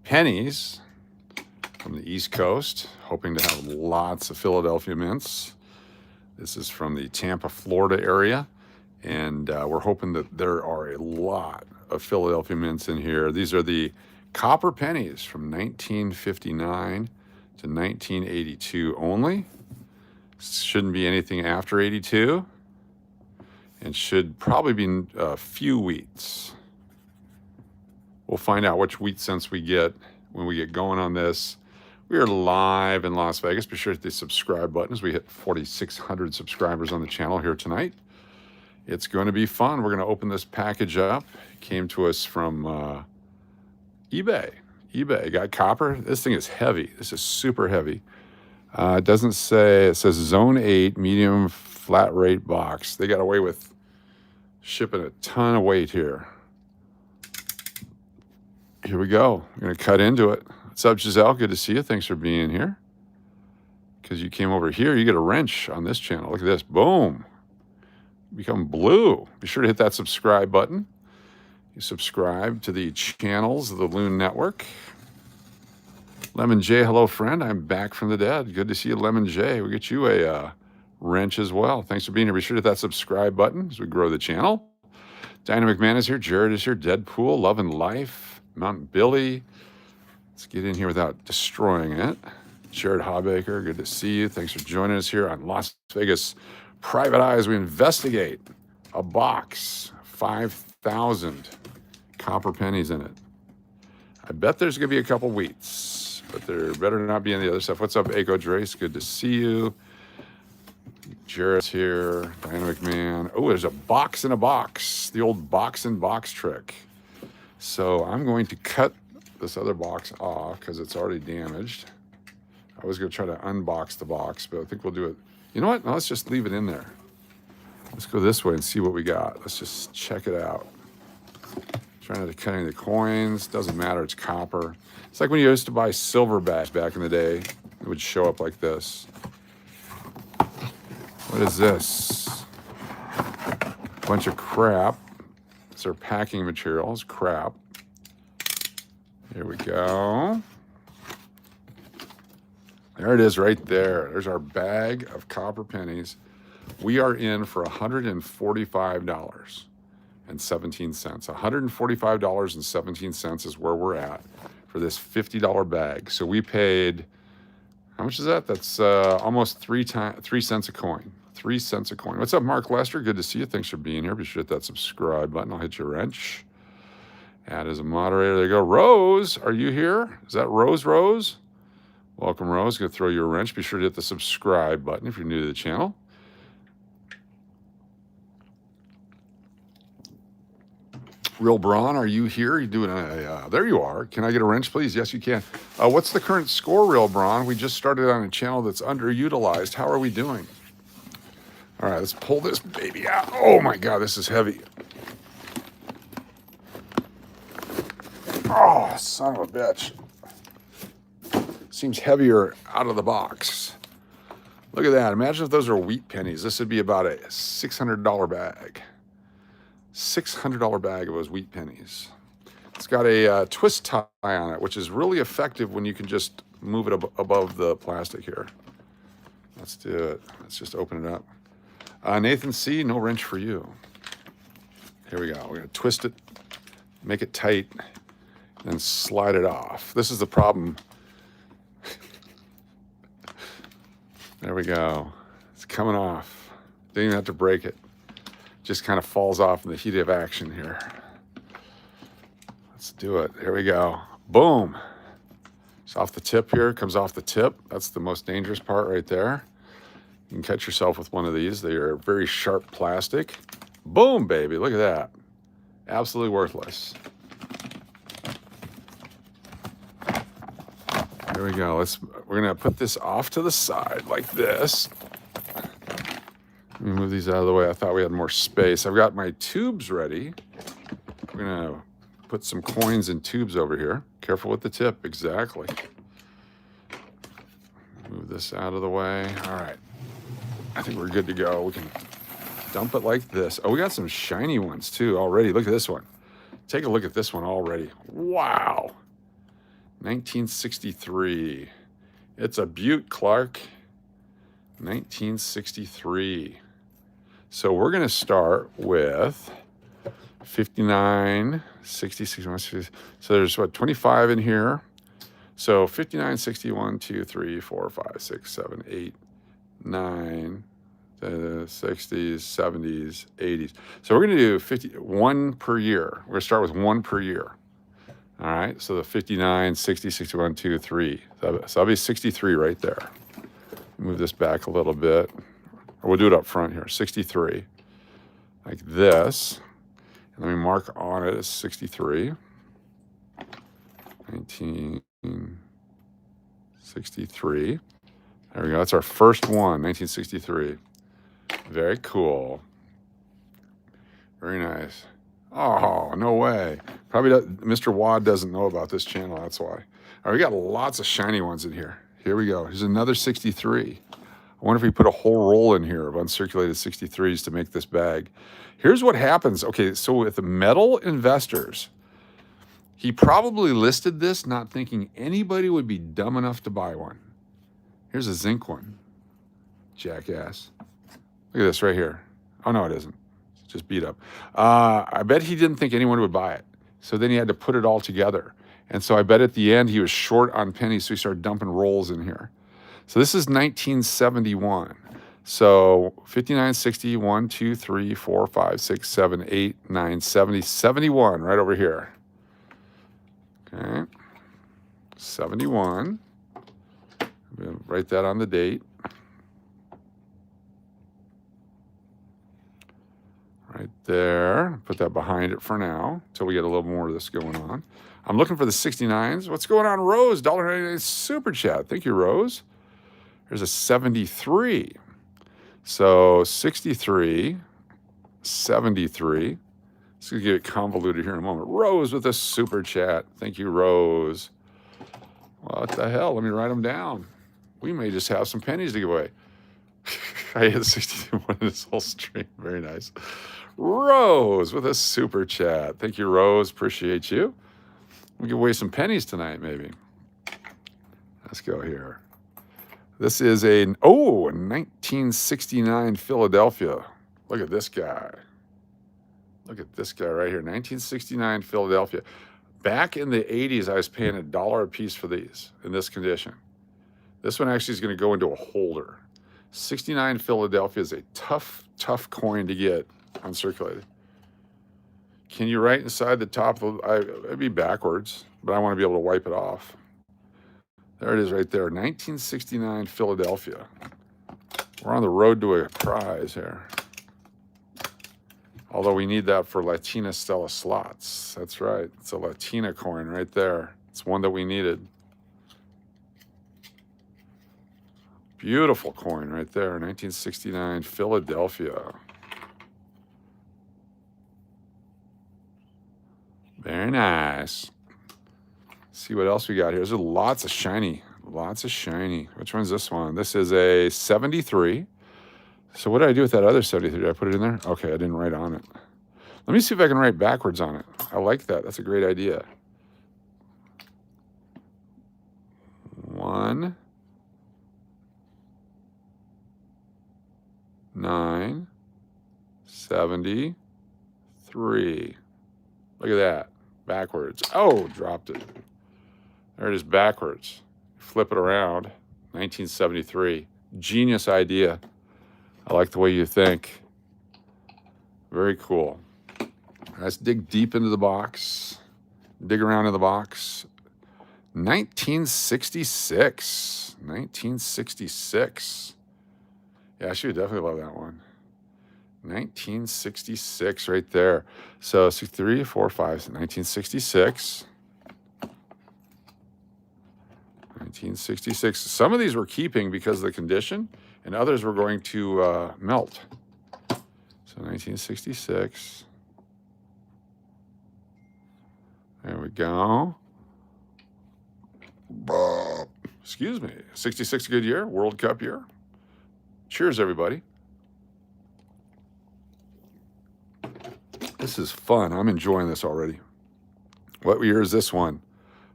pennies from the East Coast, hoping to have lots of Philadelphia mints. This is from the Tampa, Florida area, and we're hoping that there are a lot of Philadelphia mints in here. These are the copper pennies from 1959 to 1982 only. Shouldn't be anything after 82, and should probably be a few wheats. We'll find out which wheat cents we get when we get going on this. We are live in Las Vegas. Be sure to hit the subscribe button as we hit 4,600 subscribers on the channel here tonight. It's going to be fun. We're going to open this package up. It came to us from eBay. eBay got copper. This thing is heavy. This is super heavy. It doesn't say, it says Zone 8 medium flat rate box. They got away with shipping a ton of weight here. Here we go. I'm going to cut into it. What's up, Giselle? Good to see you. Thanks for being here. Because you came over here, you get a wrench on this channel. Look at this. Boom. Become blue. Be sure to hit that subscribe button. You subscribe to the channels of the LOON Network. Lemon J, hello, friend. I'm back from the dead. Good to see you, Lemon J. We'll get you a wrench as well. Thanks for being here. Be sure to hit that subscribe button as we grow the channel. Dynamic Man is here. Jared is here. Deadpool, Love and Life, Mountain Billy. Let's get in here without destroying it. Jared Hawbaker, good to see you. Thanks for joining us here on Las Vegas Private Eyes. We investigate a box, 5,000 copper pennies in it. I bet there's going to be a couple wheats, but there better not be any other stuff. What's up, Echo Drace? Good to see you. Jared's here. Dynamic Man. Oh, there's a box in a box. The old box in box trick. So I'm going to cut this other box off because it's already damaged. I was going to try to unbox the box, but I think we'll do it. You know what? No, let's just leave it in there. Let's go this way and see what we got. Let's just check it out. Trying to cut any of the coins. Doesn't matter. It's copper. It's like when you used to buy silver bags back in the day. It would show up like this. What is this? Bunch of crap. It's our packing materials. Crap. Here we go. There it is right there. There's our bag of copper pennies. We are in for $145.17. $145.17 is where we're at for this $50 bag. So we paid, how much is that? That's almost 3 cents a coin. 3 cents a coin. What's up, Mark Lester? Good to see you. Thanks for being here. Be sure to hit that subscribe button. I'll hit your wrench. Add as a moderator. There you go. Rose, are you here? Is that Rose? Welcome, Rose. Going to throw you a wrench. Be sure to hit the subscribe button if you're new to the channel. Real Braun, are you here? You doing there you are. Can I get a wrench, please? Yes, you can. What's the current score, Real Braun? We just started on a channel that's underutilized. How are we doing? All right, let's pull this baby out. Oh my God, this is heavy. Oh, son of a bitch. Seems heavier out of the box. Look at that. Imagine if those are wheat pennies. This would be about a $600 bag. $600 bag of those wheat pennies. It's got a twist tie on it, which is really effective when you can just move it above the plastic here. Let's do it. Let's just open it up. Nathan C., no wrench for you. Here we go. We're going to twist it, make it tight, and slide it off. This is the problem. There we go. It's coming off. Didn't even have to break it. Just kind of falls off in the heat of action here. Let's do it. Here we go. Boom. It's off the tip here. Comes off the tip. That's the most dangerous part right there. You can catch yourself with one of these. They are very sharp plastic. Boom, baby. Look at that. Absolutely worthless. Here we go. We're gonna put this off to the side like this. Let me move these out of the way. I thought we had more space. I've got my tubes ready. We're gonna put some coins in tubes over here. Careful with the tip, exactly. Move this out of the way. All right. I think we're good to go. We can dump it like this. Oh, we got some shiny ones too already. Look at this one. Take a look at this one already. Wow. 1963. It's a beaut, Clark. 1963. So we're going to start with 59, 66, 160. So there's what, 25 in here. So 59, 60, 1, 2, 3, 4, 5, 6, 7, 8, 9, 60s, 70s, 80s. So we're going to do one per year. We're going to start with one per year. All right. So the 59, 60, 61, 2, 3. So that'll be 63 right there. Move this back a little bit. Or we'll do it up front here. 63. Like this. And let me mark on it as 63. 1963. There we go. That's our first one, 1963. Very cool. Very nice. Oh, no way. Probably Mr. Wad doesn't know about this channel. That's why. All right, we got lots of shiny ones in here. Here we go. Here's another 63. I wonder if we put a whole roll in here of uncirculated 63s to make this bag. Here's what happens. Okay, so with the metal investors, he probably listed this not thinking anybody would be dumb enough to buy one. Here's a zinc one. Jackass. Look at this right here. Oh, no, it isn't. It's just beat up. I bet he didn't think anyone would buy it. So then he had to put it all together. And so I bet at the end he was short on pennies, so he started dumping rolls in here. So this is 1971. So 59, 60, 1, 2, 3, 4, 5, 6, 7, 8, 9, 70, 71 right over here. Okay. 71. We'll write that on the date. Right there. Put that behind it for now until we get a little more of this going on. I'm looking for the 69s. What's going on, Rose? $1.99 super chat. Thank you, Rose. There's a 73. So 63, 73. It's going to get convoluted here in a moment. Rose with a super chat. Thank you, Rose. What the hell? Let me write them down. We may just have some pennies to give away. I hit 61 in this whole stream. Very nice. Rose with a super chat. Thank you, Rose. Appreciate you. We'll give away some pennies tonight, maybe. Let's go here. This is a 1969 Philadelphia. Look at this guy. Look at this guy right here. 1969 Philadelphia. Back in the 80s, I was paying $1 a piece for these in this condition. This one actually is going to go into a holder. 69 Philadelphia is a tough, tough coin to get uncirculated. Can you write inside the top of it'd be backwards, but I want to be able to wipe it off. There it is right there, 1969 Philadelphia. We're on the road to a prize here. Although we need that for Latina Stella slots. That's right, it's a Latina coin right there. It's one that we needed. Beautiful coin right there, 1969 Philadelphia. Very nice. See what else we got here. There's lots of shiny. Lots of shiny. Which one's this one? This is a 73. So what did I do with that other 73? Did I put it in there? Okay, I didn't write on it. Let me see if I can write backwards on it. I like that. That's a great idea. 1, 9, 73. Look at that. Backwards. Oh, dropped it. There it is backwards. Flip it around. 1973. Genius idea. I like the way you think. Very cool. Let's dig deep into the box. Dig around in the box. 1966. 1966. Yeah, I should definitely love that one. 1966 right there. So 63, 4, 5, 1966. 1966. Some of these we're keeping because of the condition, and others we're going to melt. So 1966. There we go. Excuse me. 66 good year, World Cup year. Cheers, everybody. This is fun. I'm enjoying this already. What year is this one?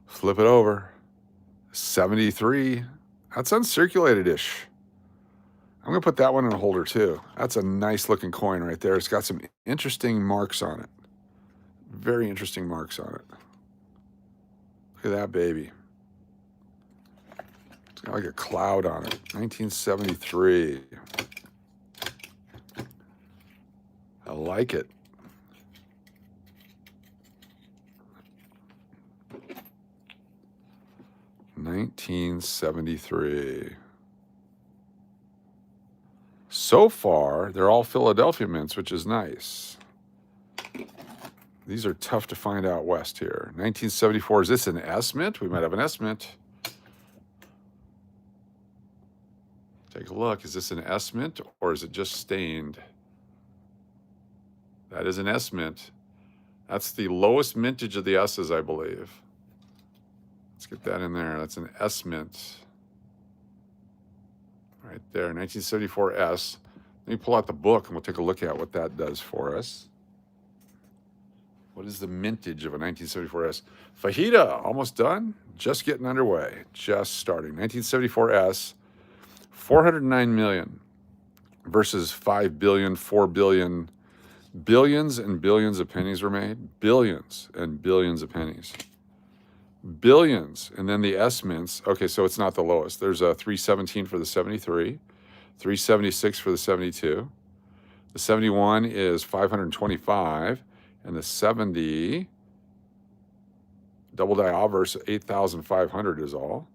Flip it over. 73. That's uncirculated-ish. I'm going to put that one in a holder too. That's a nice looking coin right there. It's got some interesting marks on it. Very interesting marks on it. Look at that baby. It's got like a cloud on it. 1973. I like it. $1973. So far, they're all Philadelphia mints, which is nice. These are tough to find out west here. 1974, is this an S mint? We might have an S mint. Take a look. Is this an S mint or is it just stained? That is an S mint. That's the lowest mintage of the S's, I believe. Let's get that in there. That's an S mint. Right there, 1974 S. Let me pull out the book and we'll take a look at what that does for us. What is the mintage of a 1974 S? Fajita, almost done. Just getting underway. Just starting. 1974 S, 409 million versus 5 billion, 4 billion. Billions and billions of pennies were made. Billions and billions of pennies. Billions. And then the S mints. Okay, so it's not the lowest. There's a 317 for the 73, 376 for the 72. The 71 is 525. And the 70, double die obverse, 8,500 is all.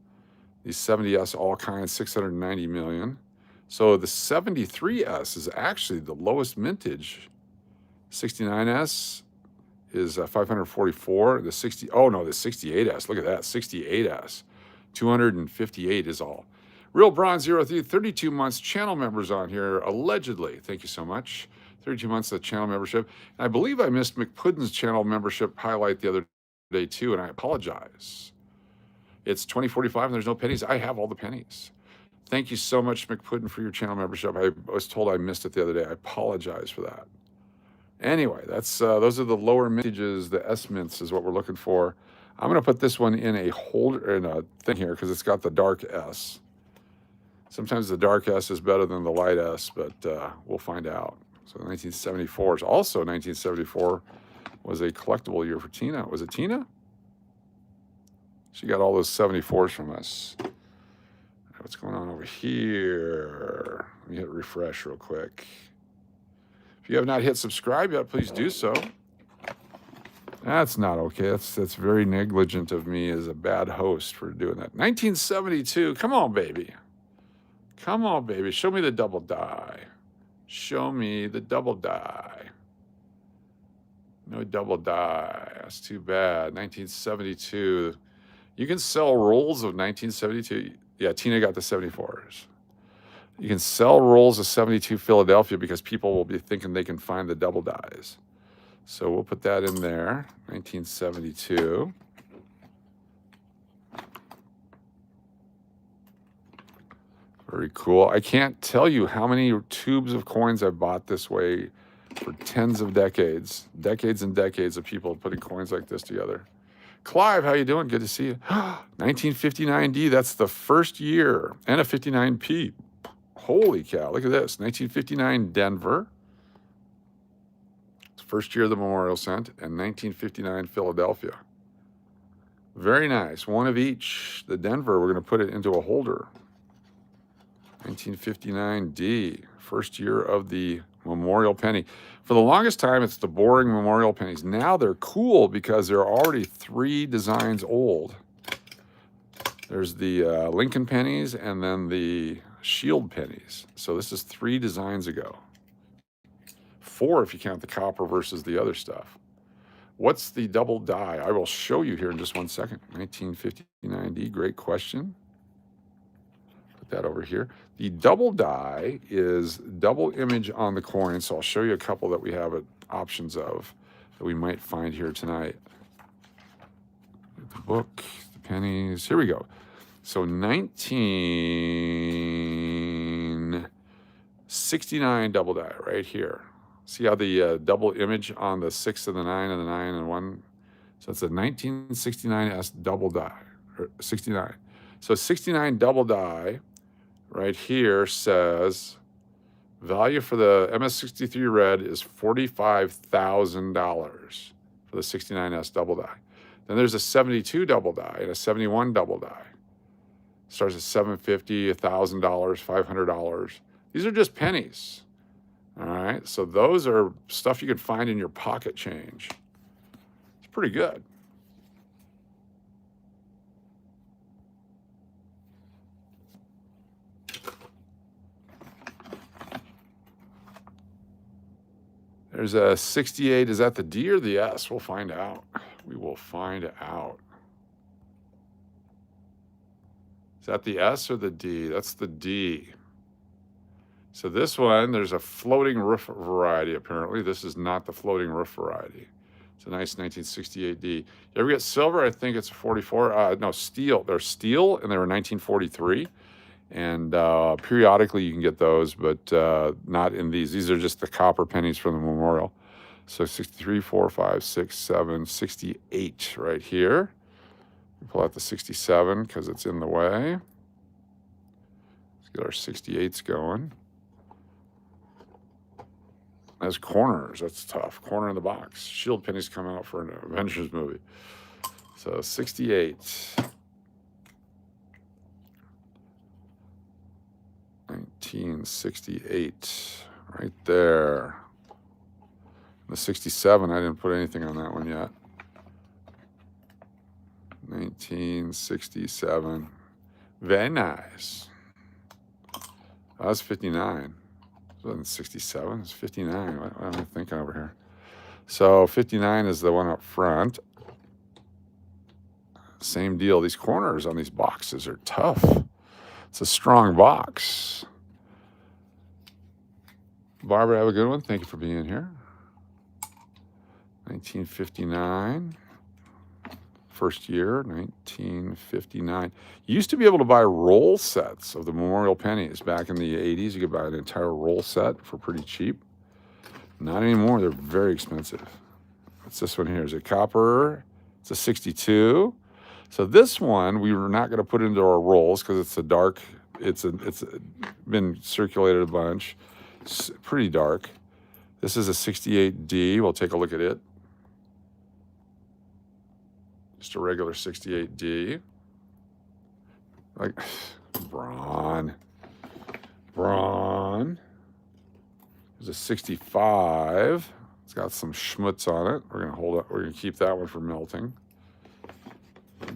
These 70S all kinds, 690 million. So the 73S is actually the lowest mintage. 69S is 544. The 68S, look at that, 68S. 258 is all. Real Bronze 03, 32 months, channel members on here, allegedly. Thank you so much. 32 months of channel membership. And I believe I missed McPuddin's channel membership highlight the other day too, and I apologize. It's 2045 and there's no pennies. I have all the pennies. Thank you so much, McPuddin, for your channel membership. I was told I missed it the other day. I apologize for that. Anyway, that's those are the lower mintages. The S mints is what we're looking for. I'm going to put this one in a holder, in a thing here, because it's got the dark S. Sometimes the dark S is better than the light S, but we'll find out. So 1974 is also 1974 was a collectible year for Tina. Was it Tina? She got all those 74s from us. What's going on over here? Let me hit refresh real quick. If you have not hit subscribe yet, please do so. That's not okay. That's very negligent of me as a bad host for doing that. 1972. Come on, baby. Come on, baby. Show me the double die. Show me the double die. No double die. That's too bad. 1972. You can sell rolls of 1972. Yeah, Tina got the 74s. You can sell rolls of 72 Philadelphia because people will be thinking they can find the double dies. So we'll put that in there. 1972. Very cool. I can't tell you how many tubes of coins I've bought this way for tens of decades. Decades and decades of people putting coins like this together. Clive, how you doing? Good to see you. 1959D, that's the first year. And a 59P. Holy cow, look at this. 1959 Denver. It's first year of the Memorial Cent. And 1959 Philadelphia. Very nice. One of each. The Denver, we're going to put it into a holder. 1959D, first year of the Memorial Penny. For the longest time, it's the boring Memorial Pennies. Now they're cool because they're already 3 designs old. There's the Lincoln pennies and then the Shield pennies. So this is 3 designs ago. 4 if you count the copper versus the other stuff. What's the double die? I will show you here in just one second. 1959D, great question. That over here. The double die is double image on the coin, so I'll show you a couple that we have options of that we might find here tonight. The book, the pennies, here we go. So 1969 double die right here. See how the double image on the 6 and the 9 and the 9 and 1? So it's a 1969 S double die, or 69. So 69 double die right here says value for the MS63 red is $45,000 for the 69S double die. Then there's a 72 double die and a 71 double die. Starts at $750, $1,000, $500. These are just pennies. All right, so those are stuff you can find in your pocket change. It's pretty good. There's a 68. Is that the D or the S? We'll find out. We will find out. Is that the S or the D? That's the D. So this one, there's a floating roof variety, apparently. This is not the floating roof variety. It's a nice 1968 D. You ever get silver? I think it's a 44. No, steel. They're steel, and they were 1943. And periodically you can get those, but not in these. These are just the copper pennies from the memorial. So 63, 4, 5, 6, 7, 68 right here. Pull out the 67 because it's in the way. Let's get our 68s going. That's corners. That's tough. Corner in the box. Shield pennies come out for an Avengers movie. So 68. 1968. Right there. The 67, I didn't put anything on that one yet. 1967. Very nice. Oh, that's 59. It wasn't 67, it's 59. What am I thinking over here? So 59 is the one up front. Same deal. These corners on these boxes are tough. It's a strong box. Barbara, have a good one. Thank you for being here. 1959. First year, 1959. You used to be able to buy roll sets of the memorial pennies back in the 80s. You could buy an entire roll set for pretty cheap. Not anymore. They're very expensive. What's this one here? Is it copper? It's a 62. So this one we were not going to put into our rolls because it's a dark. It's been circulated a bunch. It's pretty dark. This is a 68D. We'll take a look at it. Just a regular 68D. Like, Braun. There's a 65. It's got some schmutz on it. We're gonna hold it. We're gonna keep that one for melting.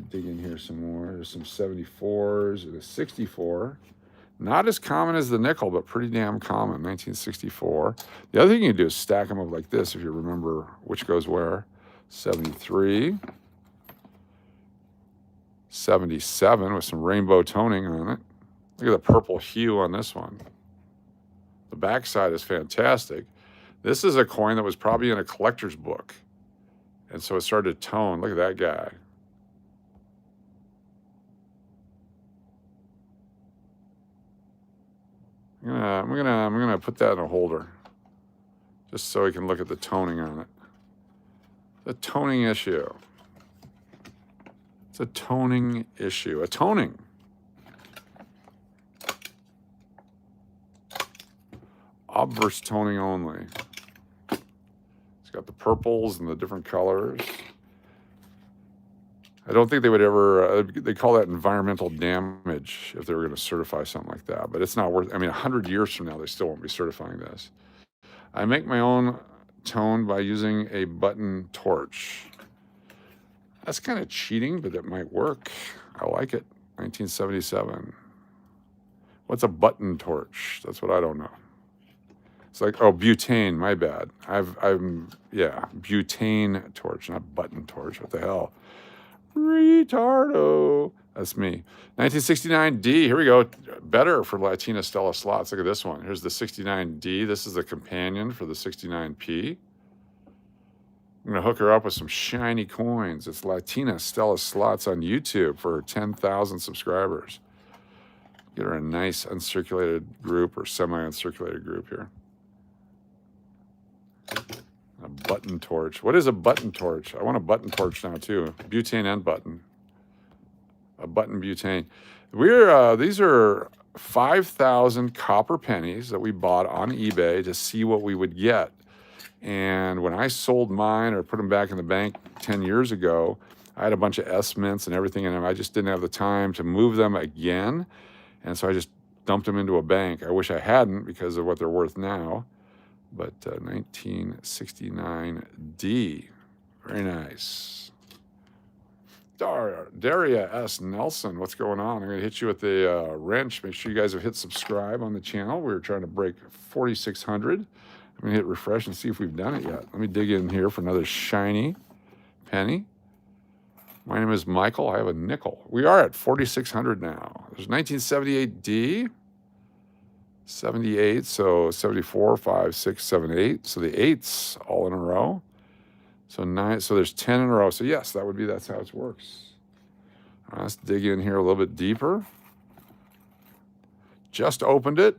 Dig in here some more. There's some 74s and a 64. Not as common as the nickel, but pretty damn common. 1964. The other thing you can do is stack them up like this if you remember which goes where. 73. 77 with some rainbow toning on it. Look at the purple hue on this one. The backside is fantastic. This is a coin that was probably in a collector's book. And so it started to tone. Look at that guy. I'm gonna put that in a holder. Just so we can look at the toning on it. The toning issue. It's a toning issue. A toning. Obverse toning only. It's got the purples and the different colors. I don't think they would ever, they call that environmental damage if they were going to certify something like that. But it's not worth, 100 years from now, they still won't be certifying this. I make my own tone by using a button torch. That's kind of cheating, but it might work. I like it. 1977. What's a button torch? That's what I don't know. It's like, oh, butane, my bad. Yeah, butane torch, not button torch. What the hell? Retardo. That's me. 1969D, here we go. Better for Latina Stella slots. Look at this one. Here's the 69D. This is the companion for the 69P. I'm going to hook her up with some shiny coins. It's Latina Stella Slots on YouTube for 10,000 subscribers. Get her a nice uncirculated group or semi-uncirculated group here. A button torch. What is a button torch? I want a button torch now too. Butane and button. a button butane. These are 5,000 copper pennies that we bought on eBay to see what we would get. And when I sold mine or put them back in the bank 10 years ago, I had a bunch of S mints and everything in them. I just didn't have the time to move them again. And so I just dumped them into a bank. I wish I hadn't because of what they're worth now. But 1969D, very nice. Daria S. Nelson, what's going on? I'm going to hit you with the wrench. Make sure you guys have hit subscribe on the channel. We're trying to break 4,600. I'm going to hit refresh and see if we've done it yet. Let me dig in here for another shiny penny. My name is Michael. I have a nickel. We are at 4,600 now. There's 1978D. 78, so 74, 5, 6, 7, 8. So the 8s all in a row. So 9, so there's 10 in a row. So yes, that's how it works. All right, let's dig in here a little bit deeper. Just opened it.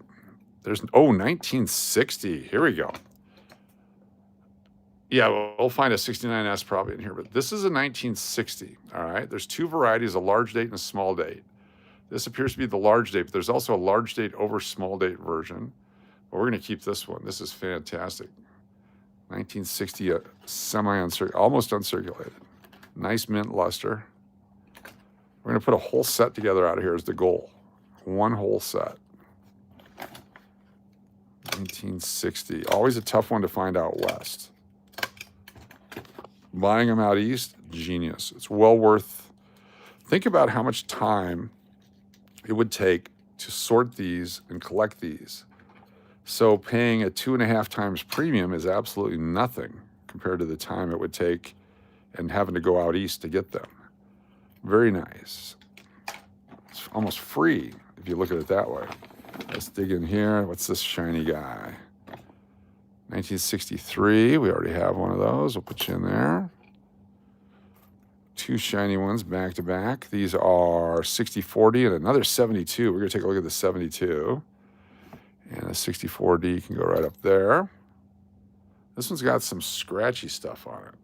There's, 1960. Here we go. Yeah, we'll find a 69S probably in here, but this is a 1960, all right? There's two varieties, a large date and a small date. This appears to be the large date, but there's also a large date over small date version. But we're going to keep this one. This is fantastic. 1960, almost uncirculated. Nice mint luster. We're going to put a whole set together out of here is the goal. One whole set. 1960. Always a tough one to find out west. Buying them out east, genius. It's well worth. Think about how much time it would take to sort these and collect these. So paying a 2.5 times premium is absolutely nothing compared to the time it would take and having to go out east to get them. Very nice. It's almost free if you look at it that way. Let's dig in here. What's this shiny guy? 1963. We already have one of those. We'll put you in there. Two shiny ones back to back. These are 6040 and another 72. We're going to take a look at the 72. And the 64D can go right up there. This one's got some scratchy stuff on it.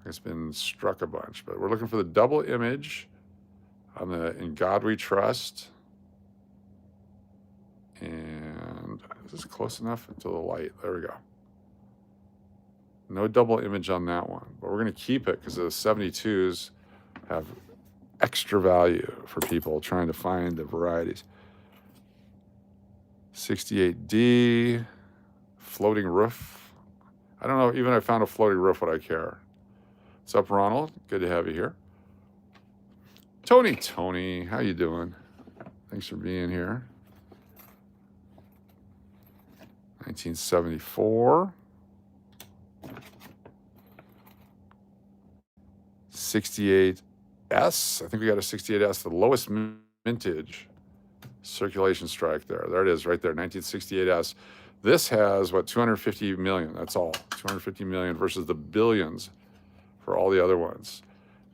It's been struck a bunch, but we're looking for the double image on the In God We Trust. And is this close enough to the light? There we go. No double image on that one, but we're going to keep it because the 72s have extra value for people trying to find the varieties. 68D, floating roof. I don't know, even if I found a floating roof, would I care? What's up, Ronald? Good to have you here. Tony, how you doing? Thanks for being here. 1974. 68S. I think we got a 68S, the lowest mintage circulation strike there. There it is right there, 1968S. This has, what, 250 million. That's all. 250 million versus the billions for all the other ones.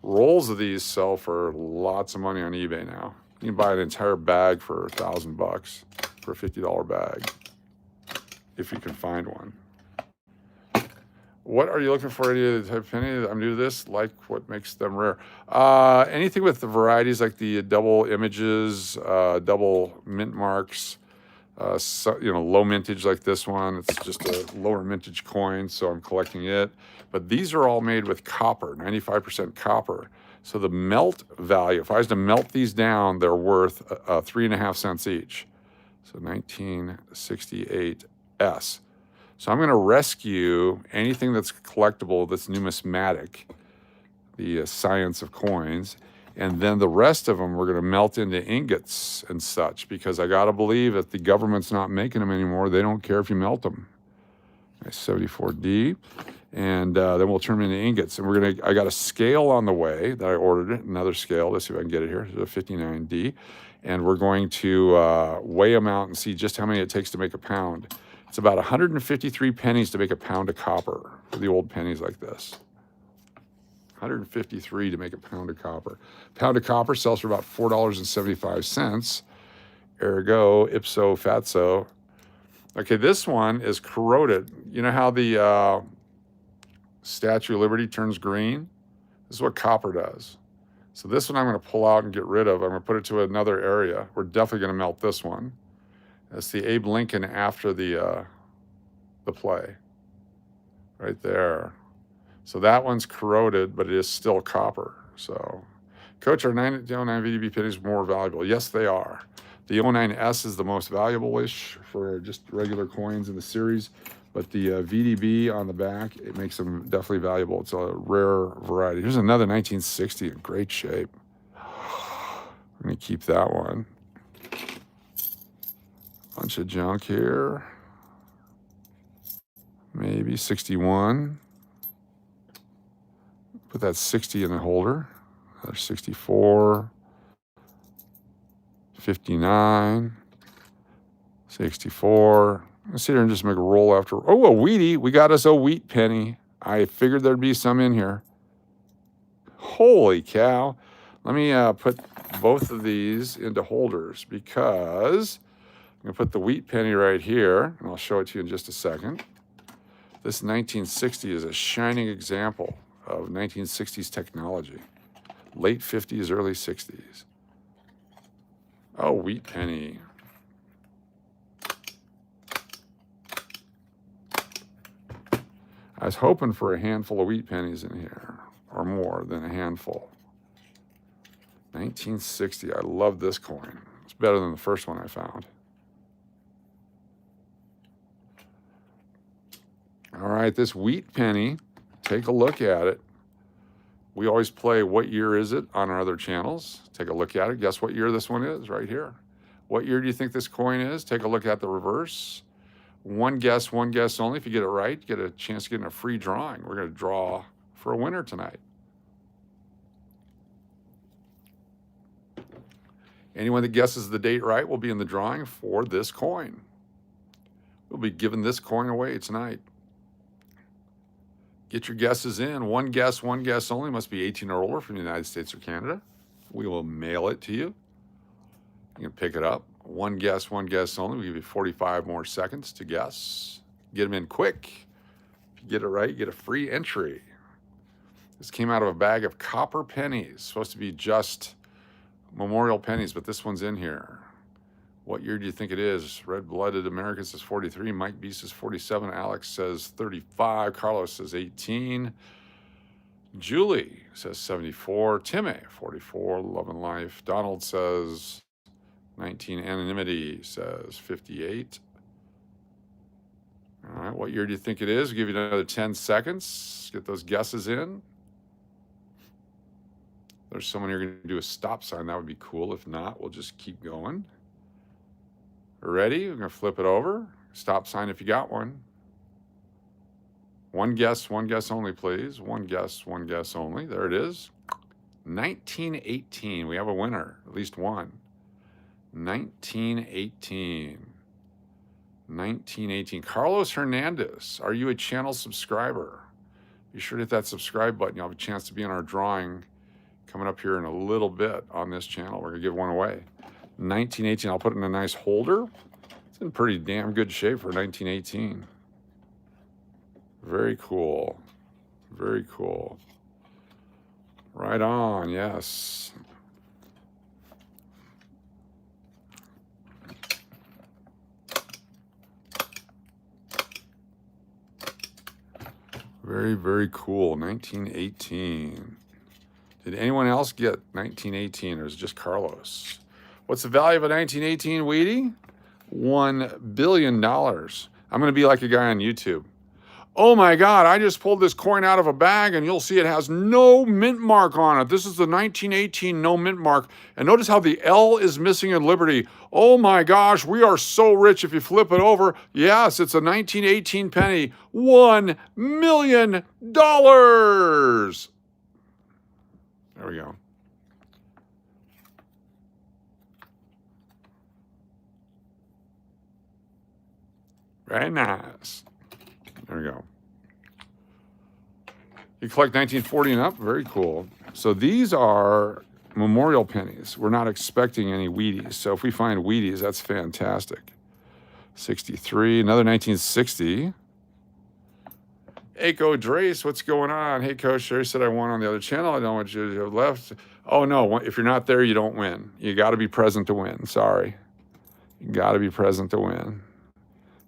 Rolls of these sell for lots of money on eBay now. You can buy an entire bag for $1,000 for a $50 bag if you can find one. What are you looking for? Any of the type of penny? I'm new to this. Like what makes them rare? Anything with the varieties like the double images, double mint marks, low mintage like this one. It's just a lower mintage coin, so I'm collecting it. But these are all made with copper, 95% copper. So the melt value, if I was to melt these down, they're worth 3.5 cents each. So 1968S. So I'm going to rescue anything that's collectible, that's numismatic, the science of coins, and then the rest of them we're going to melt into ingots and such, because I got to believe if the government's not making them anymore, they don't care if you melt them. Nice 74D, and then we'll turn them into ingots. And I got a scale on the way that I ordered it, another scale. Let's see if I can get it here. It's a 59D, and we're going to weigh them out and see just how many it takes to make a pound. It's about 153 pennies to make a pound of copper for the old pennies like this. 153 to make a pound of copper. Pound of copper sells for about $4.75. Ergo, ipso fatso. Okay, this one is corroded. You know how the Statue of Liberty turns green? This is what copper does. So this one I'm going to pull out and get rid of. I'm going to put it to another area. We're definitely going to melt this one. That's the Abe Lincoln after the play. Right there. So that one's corroded, but it is still copper. So, Coach, are 09 VDB pennies more valuable? Yes, they are. The 09S is the most valuable-ish for just regular coins in the series, but the VDB on the back, it makes them definitely valuable. It's a rare variety. Here's another 1960 in great shape. I'm going to keep that one. Bunch of junk here. Maybe 61. Put that 60 in the holder. Another 64. 59. 64. Let's sit here and just make a roll after. Oh, a Wheatie. We got us a wheat penny. I figured there'd be some in here. Holy cow. Let me put both of these into holders because I'm going to put the wheat penny right here, and I'll show it to you in just a second. This 1960 is a shining example of 1960s technology. Late 50s, early 60s. Oh, wheat penny. I was hoping for a handful of wheat pennies in here, or more than a handful. 1960, I love this coin. It's better than the first one I found. All right, this wheat penny, take a look at it. We always play What Year Is It on our other channels. Take a look at it. Guess what year this one is right here. What year do you think this coin is? Take a look at the reverse. One guess only. If you get it right, you get a chance to get in a free drawing. We're going to draw for a winner tonight. Anyone that guesses the date right will be in the drawing for this coin. We'll be giving this coin away tonight. Get your guesses in. One guess only. Must be 18 or older from the United States or Canada. We will mail it to you. You can pick it up. One guess only. We give you 45 more seconds to guess. Get them in quick. If you get it right, you get a free entry. This came out of a bag of copper pennies. Supposed to be just memorial pennies, but this one's in here. What year do you think it is? Red-blooded American says 43. Mike B says 47. Alex says 35. Carlos says 18. Julie says 74. Timmy, 44. Love and Life. Donald says 19. Anonymity says 58. All right, what year do you think it is? I'll give you another 10 seconds. Get those guesses in. There's someone here going to do a stop sign. That would be cool. If not, we'll just keep going. Ready? We're going to flip it over. Stop sign if you got one. One guess only, please. One guess only. There it is. 1918. We have a winner, at least one. 1918. 1918. Carlos Hernandez, are you a channel subscriber? Be sure to hit that subscribe button. You'll have a chance to be in our drawing coming up here in a little bit on this channel. We're going to give one away. 1918, I'll put it in a nice holder. It's in pretty damn good shape for 1918. Very cool. Very cool. Right on, yes. Very, very cool. 1918. Did anyone else get 1918 or is it just Carlos? What's the value of a 1918 Wheatie? $1 billion. I'm going to be like a guy on YouTube. Oh my God, I just pulled this coin out of a bag and you'll see it has no mint mark on it. This is the 1918 no mint mark. And notice how the L is missing in Liberty. Oh my gosh, we are so rich if you flip it over. Yes, it's a 1918 penny. $1 million. There we go. Very nice. There we go. You collect 1940 and up? Very cool. So these are memorial pennies. We're not expecting any Wheaties. So if we find Wheaties, that's fantastic. 63, another 1960. Aiko Drace, what's going on? Hey, Coach, Sherry said I won on the other channel. I don't want you to have left. Oh, no. If you're not there, you don't win. You got to be present to win. Sorry. You got to be present to win.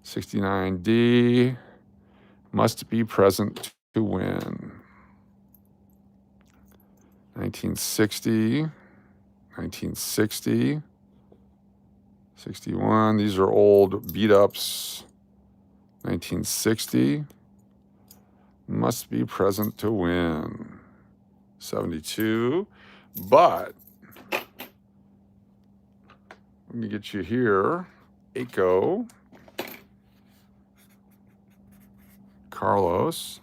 69D. Must be present to win. 1960. 1960. 61. These are old beat-ups. 1960. Must be present to win. 72. But let me get you here. Aiko. Carlos.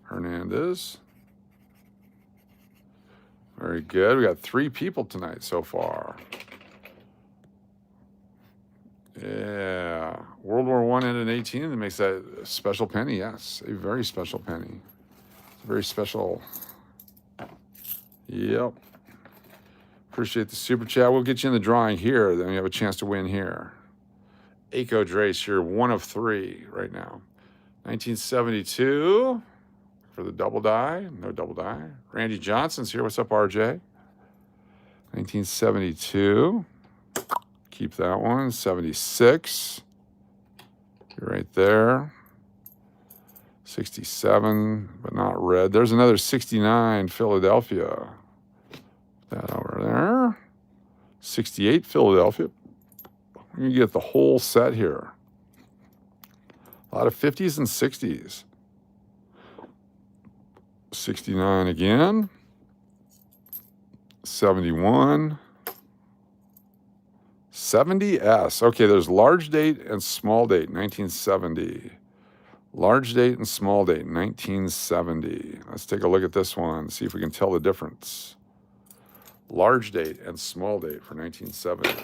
Hernandez. Very good. We got 3 people tonight so far. Yeah. World War I ended in 18. That makes that a special penny. Yes. A very special penny. It's a very special. Yep. Appreciate the super chat. We'll get you in the drawing here. Then you have a chance to win here. Aiko Drace, you're 1 of 3 right now. 1972 for the double die. No double die. Randy Johnson's here. What's up, RJ? 1972. Keep that one. 76. You're right there. 67, but not red. There's another 69, Philadelphia. Put that over there. 68, Philadelphia. You get the whole set here. A lot of 50s and 60s. 69 again. 71. 70S. Okay, there's large date and small date, 1970. Large date and small date, 1970. Let's take a look at this one, see if we can tell the difference. Large date and small date for 1970.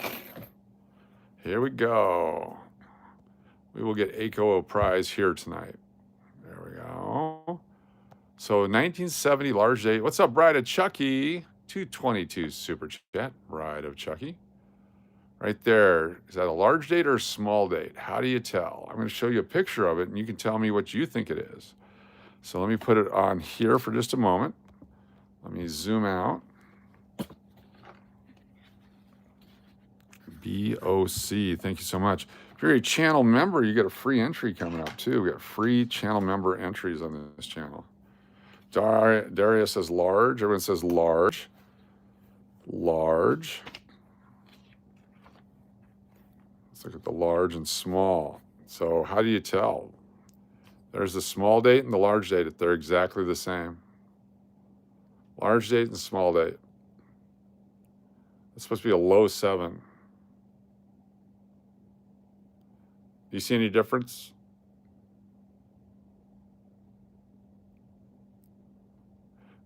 Here we go. We will get Aiko a prize here tonight. There we go. So 1970 large date. What's up, Bride of Chucky? 222 super chat, Bride of Chucky. Right there. Is that a large date or a small date? How do you tell? I'm going to show you a picture of it, and you can tell me what you think it is. So let me put it on here for just a moment. Let me zoom out. BOC, thank you so much. If you're a channel member, you get a free entry coming up, too. We got free channel member entries on this channel. Daria says large. Everyone says large. Large. Let's look at the large and small. So how do you tell? There's the small date and the large date. They're exactly the same. Large date and small date. It's supposed to be a low 7. Do you see any difference?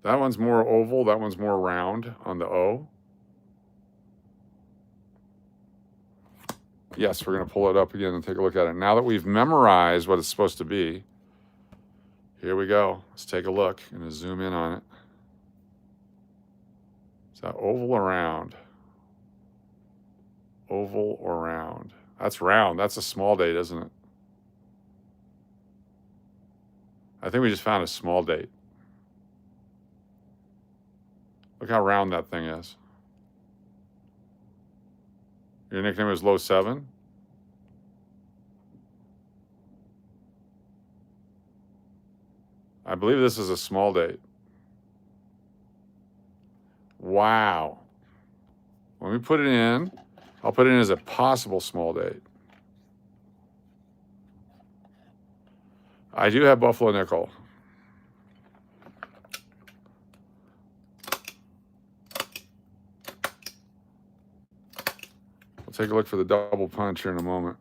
That one's more oval. That one's more round on the O. Yes, we're going to pull it up again and take a look at it. Now that we've memorized what it's supposed to be, here we go. Let's take a look. I'm going to zoom in on it. Is that oval or round? Oval or round? That's round. That's a small date, isn't it? I think we just found a small date. Look how round that thing is. Your nickname is Low 7? I believe this is a small date. Wow. When we put it in, I'll put it in as a possible small date. I do have Buffalo Nickel. We'll take a look for the double punch here in a moment.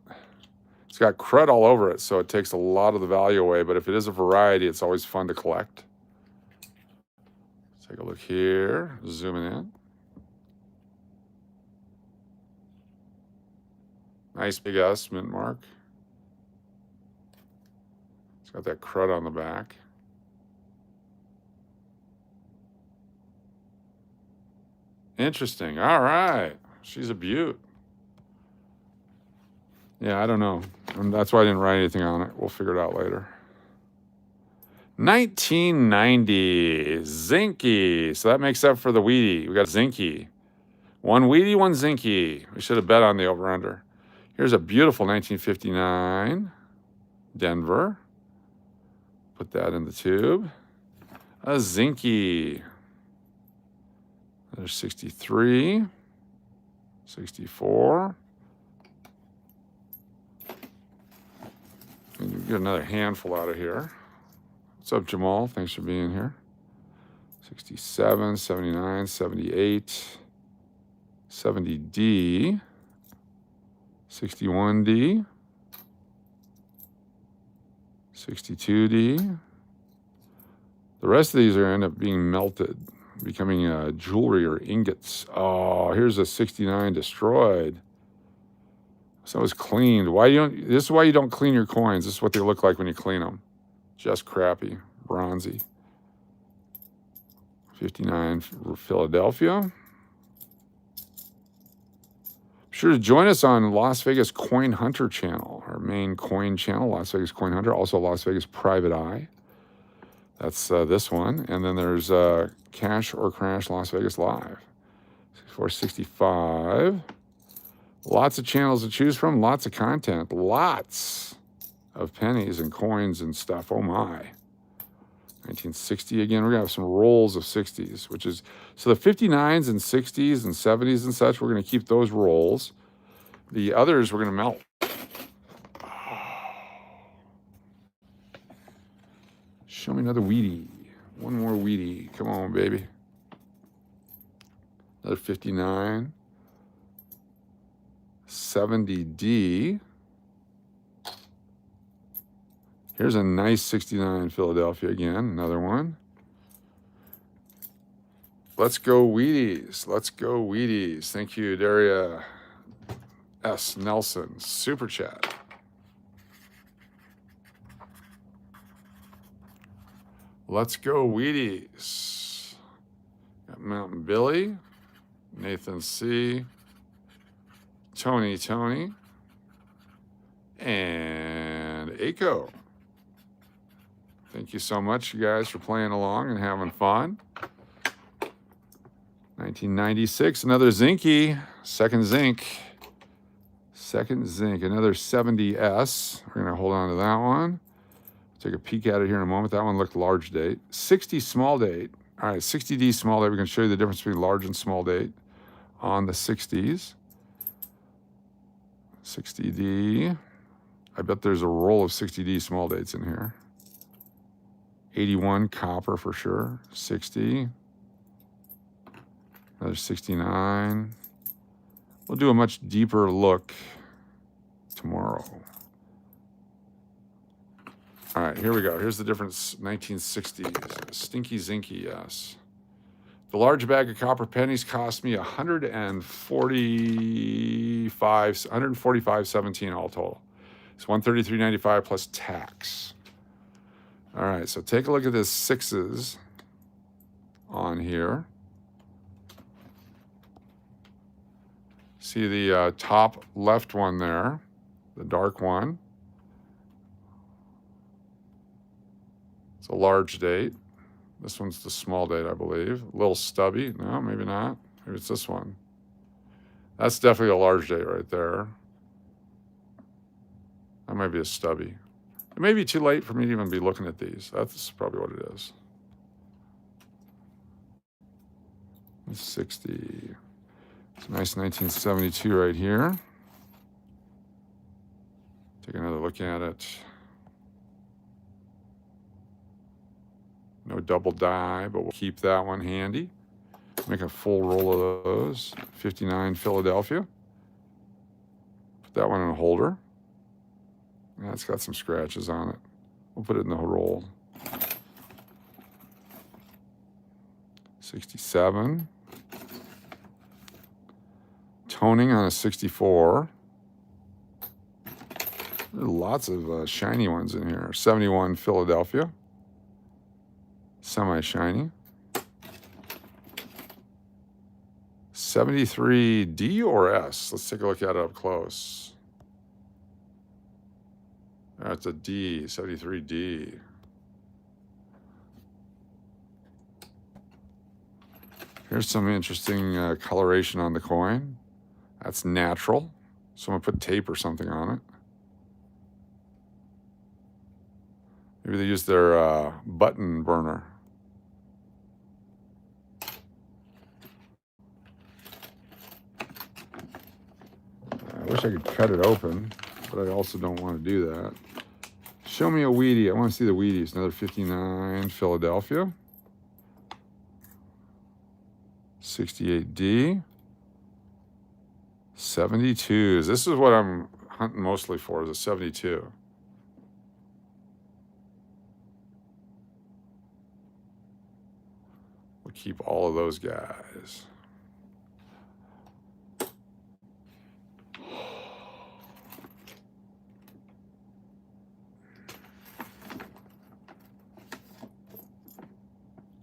It's got crud all over it, so it takes a lot of the value away, but if it is a variety, it's always fun to collect. Let's take a look here, zooming in. Nice big S, mint mark. It's got that crud on the back. Interesting. All right. She's a beaut. Yeah, I don't know. And that's why I didn't write anything on it. We'll figure it out later. 1990 Zinky. So that makes up for the Wheatie. We got Zinky. One Wheatie, one Zinky. We should have bet on the over-under. Here's a beautiful 1959 Denver. Put that in the tube. A Zinky. There's 63. 64. And you get another handful out of here. What's up, Jamal? Thanks for being here. 67, 79, 78, 70D, 61D, 62D. The rest of these are end up being melted, becoming jewelry or ingots. Oh, here's a 69 destroyed. So it was cleaned. This is why you don't clean your coins. This is what they look like when you clean them. Just crappy, bronzy. 59 Philadelphia. Be sure to join us on Las Vegas Coin Hunter channel, our main coin channel, Las Vegas Coin Hunter, also Las Vegas Private Eye. That's this one. And then there's Cash or Crash Las Vegas Live. 6465. Lots of channels to choose from, lots of content, lots of pennies and coins and stuff. Oh my. 1960 again. We're going to have some rolls of 60s, which is, so the 59s and 60s and 70s and such, we're going to keep those rolls. The others we're going to melt. Show me another Wheatie. One more Wheatie. Come on, baby. Another 59. 70D. Here's a nice 69 Philadelphia again. Another one. Let's go Wheaties. Let's go Wheaties. Thank you, Daria S. Nelson. Super chat. Let's go Wheaties. Got Mountain Billy. Nathan C. Tony, and Aiko. Thank you so much, you guys, for playing along and having fun. 1996, another Zinky, second zinc, another 70S. We're gonna hold on to that one. Take a peek at it here in a moment. That one looked large date. 60 small date. All right, 60D small date. We can show you the difference between large and small date on the 60s. 60D. I bet there's a roll of 60D small dates in here. 81 copper for sure. 60. Another 69. We'll do a much deeper look tomorrow. All right, here we go. Here's the difference. 1960s. Stinky Zinky, yes. The large bag of copper pennies cost me $145.17 all total. It's $133.95 plus tax. All right, so take a look at the sixes on here. See the top left one there, the dark one. It's a large date. This one's the small date, I believe. A little stubby. No, maybe not. Maybe it's this one. That's definitely a large date right there. That might be a stubby. It may be too late for me to even be looking at these. That's probably what it is. 60. It's a nice 1972 right here. Take another look at it. No double die, but we'll keep that one handy. Make a full roll of those. 59 Philadelphia. Put that one in a holder. Yeah, it's got some scratches on it. We'll put it in the roll. 67. Toning on a 64. There's lots of shiny ones in here. 71 Philadelphia. Semi-shiny. 73 D or S? Let's take a look at it up close. That's a D, 73D. Here's some interesting coloration on the coin. That's natural. Someone put tape or something on it. Maybe they used their button burner. I wish I could cut it open, but I also don't want to do that. Show me a Wheatie. I want to see the Wheaties. Another 59, Philadelphia. 68D. 72s. This is what I'm hunting mostly for, is a 72. We'll keep all of those guys.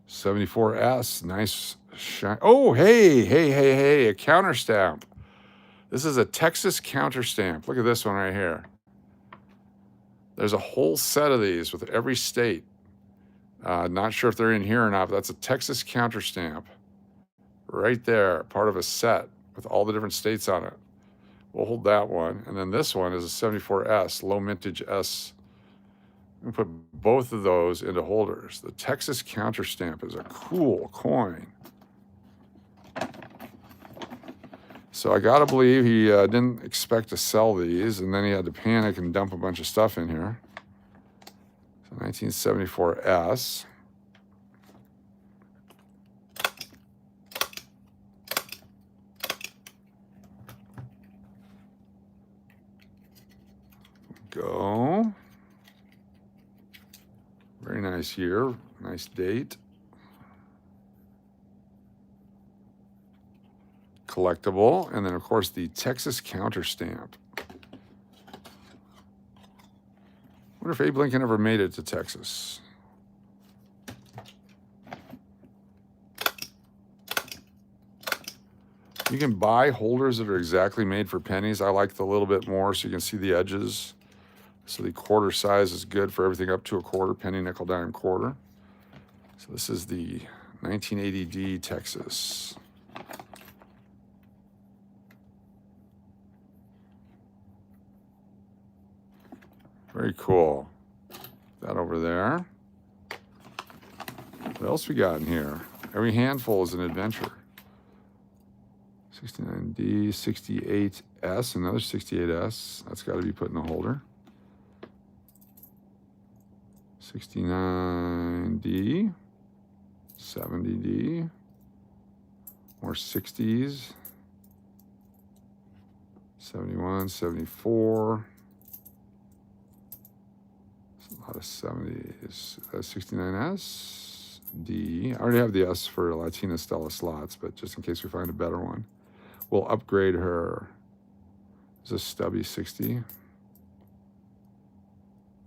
'74S, nice shine. Oh, hey, a counter stamp. This is a Texas counter stamp. Look at this one right here. There's a whole set of these with every state. Not sure if they're in here or not, but that's a Texas counter stamp. Right there, part of a set with all the different states on it. We'll hold that one. And then this one is a 74S, low mintage S. I'm gonna put both of those into holders. The Texas counter stamp is a cool coin. So I gotta believe he didn't expect to sell these, and then he had to panic and dump a bunch of stuff in here. So 1974S. Go. Very nice year, nice date. Collectible, and then of course the Texas counter stamp. Wonder if Abe Lincoln ever made it to Texas. You can buy holders that are exactly made for pennies. I like the little bit more so you can see the edges. So the quarter size is good for everything up to a quarter, penny, nickel, dime, quarter. So this is the 1980D Texas. Very cool. That over there. What else we got in here? Every handful is an adventure. 69D, 68S, another 68S. That's got to be put in the holder. 69D, 70D, more 60s, 71, 74, a lot of 70s, 69S, D. I already have the S for Latina Stella slots, but just in case we find a better one, we'll upgrade her. It's a stubby 60.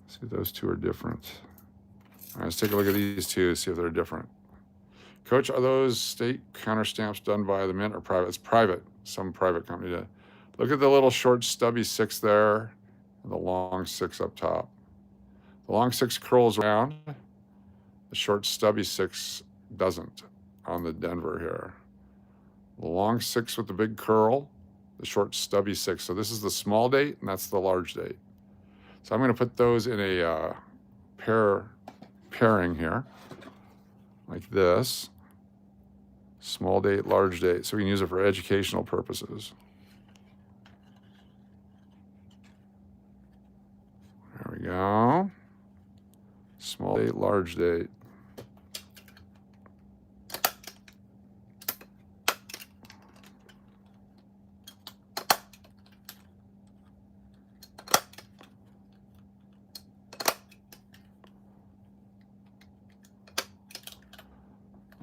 See if those two are different. All right, let's take a look at these two, see if they're different. Coach, are those state counter stamps done by the mint or private? It's private, some private company did. Look at the little short stubby 6 there, and the long 6 up top. The long 6 curls around, the short stubby 6 doesn't on the Denver here. The long 6 with the big curl, the short stubby 6. So this is the small date, and that's the large date. So I'm gonna put those in a pairing here, like this. Small date, large date, so we can use it for educational purposes. There we go. Small date, large date.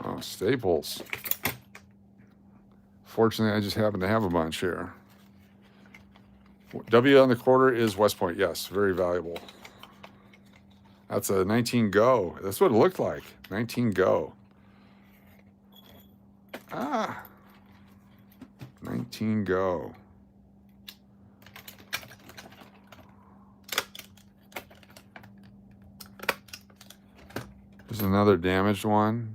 Oh, staples. Fortunately, I just happen to have a bunch here. W on the quarter is West Point. Yes, very valuable. That's a 19 Go. That's what it looked like. 19 Go. 19 Go. There's another damaged one.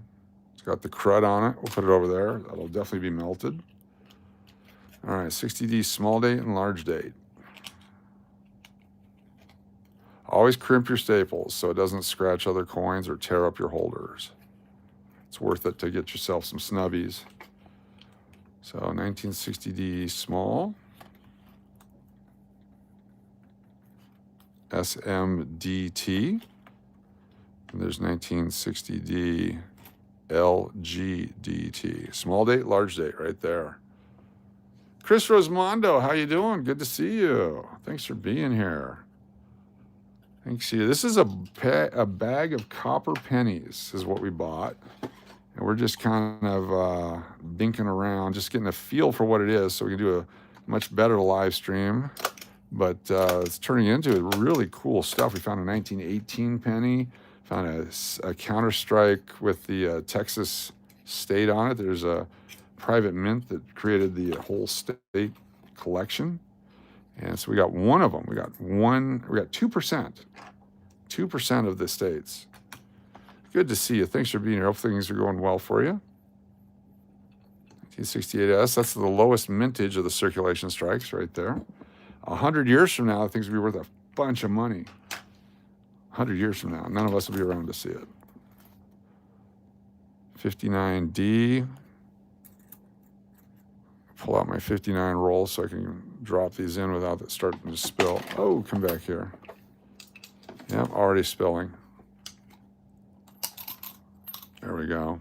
It's got the crud on it. We'll put it over there. That'll definitely be melted. All right, 60D small date and large date. Always crimp your staples so it doesn't scratch other coins or tear up your holders. It's worth it to get yourself some snubbies. So 1960D small. SMDT. And there's 1960D LGDT. Small date, large date right there. Chris Rosmondo, how you doing? Good to see you. Thanks for being here. Thanks to you. This is a bag of copper pennies is what we bought. And we're just kind of dinking around, just getting a feel for what it is so we can do a much better live stream. But it's turning into really cool stuff. We found a 1918 penny, found a Counter-Strike with the Texas state on it. There's a private mint that created the whole state collection. And so we got one of them. We got 2%. 2% of the states. Good to see you. Thanks for being here. Hope things are going well for you. 1968S, that's the lowest mintage of the circulation strikes right there. 100 years from now, things will be worth a bunch of money. 100 years from now, none of us will be around to see it. 59D. Pull out my 59 rolls so I can drop these in without it starting to spill. Oh, come back here. Yep, already spilling. There we go.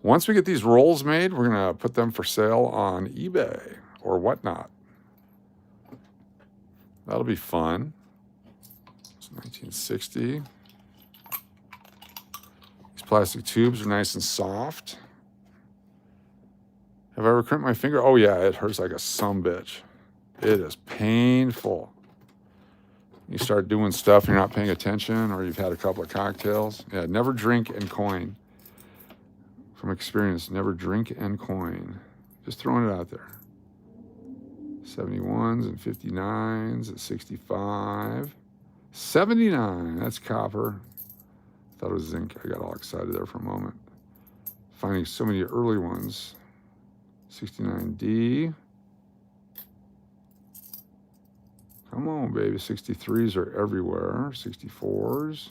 Once we get these rolls made, we're going to put them for sale on eBay or whatnot. That'll be fun. It's 1960. These plastic tubes are nice and soft. Have I ever crimped my finger? Oh yeah, it hurts like a sumbitch. It is painful. You start doing stuff and you're not paying attention, or you've had a couple of cocktails. Yeah, never drink and coin. From experience, never drink and coin. Just throwing it out there. 71s and 59s at 65. 79, that's copper. Thought it was zinc. I got all excited there for a moment. Finding so many early ones. 69D. Come on, baby. 63s are everywhere. 64s.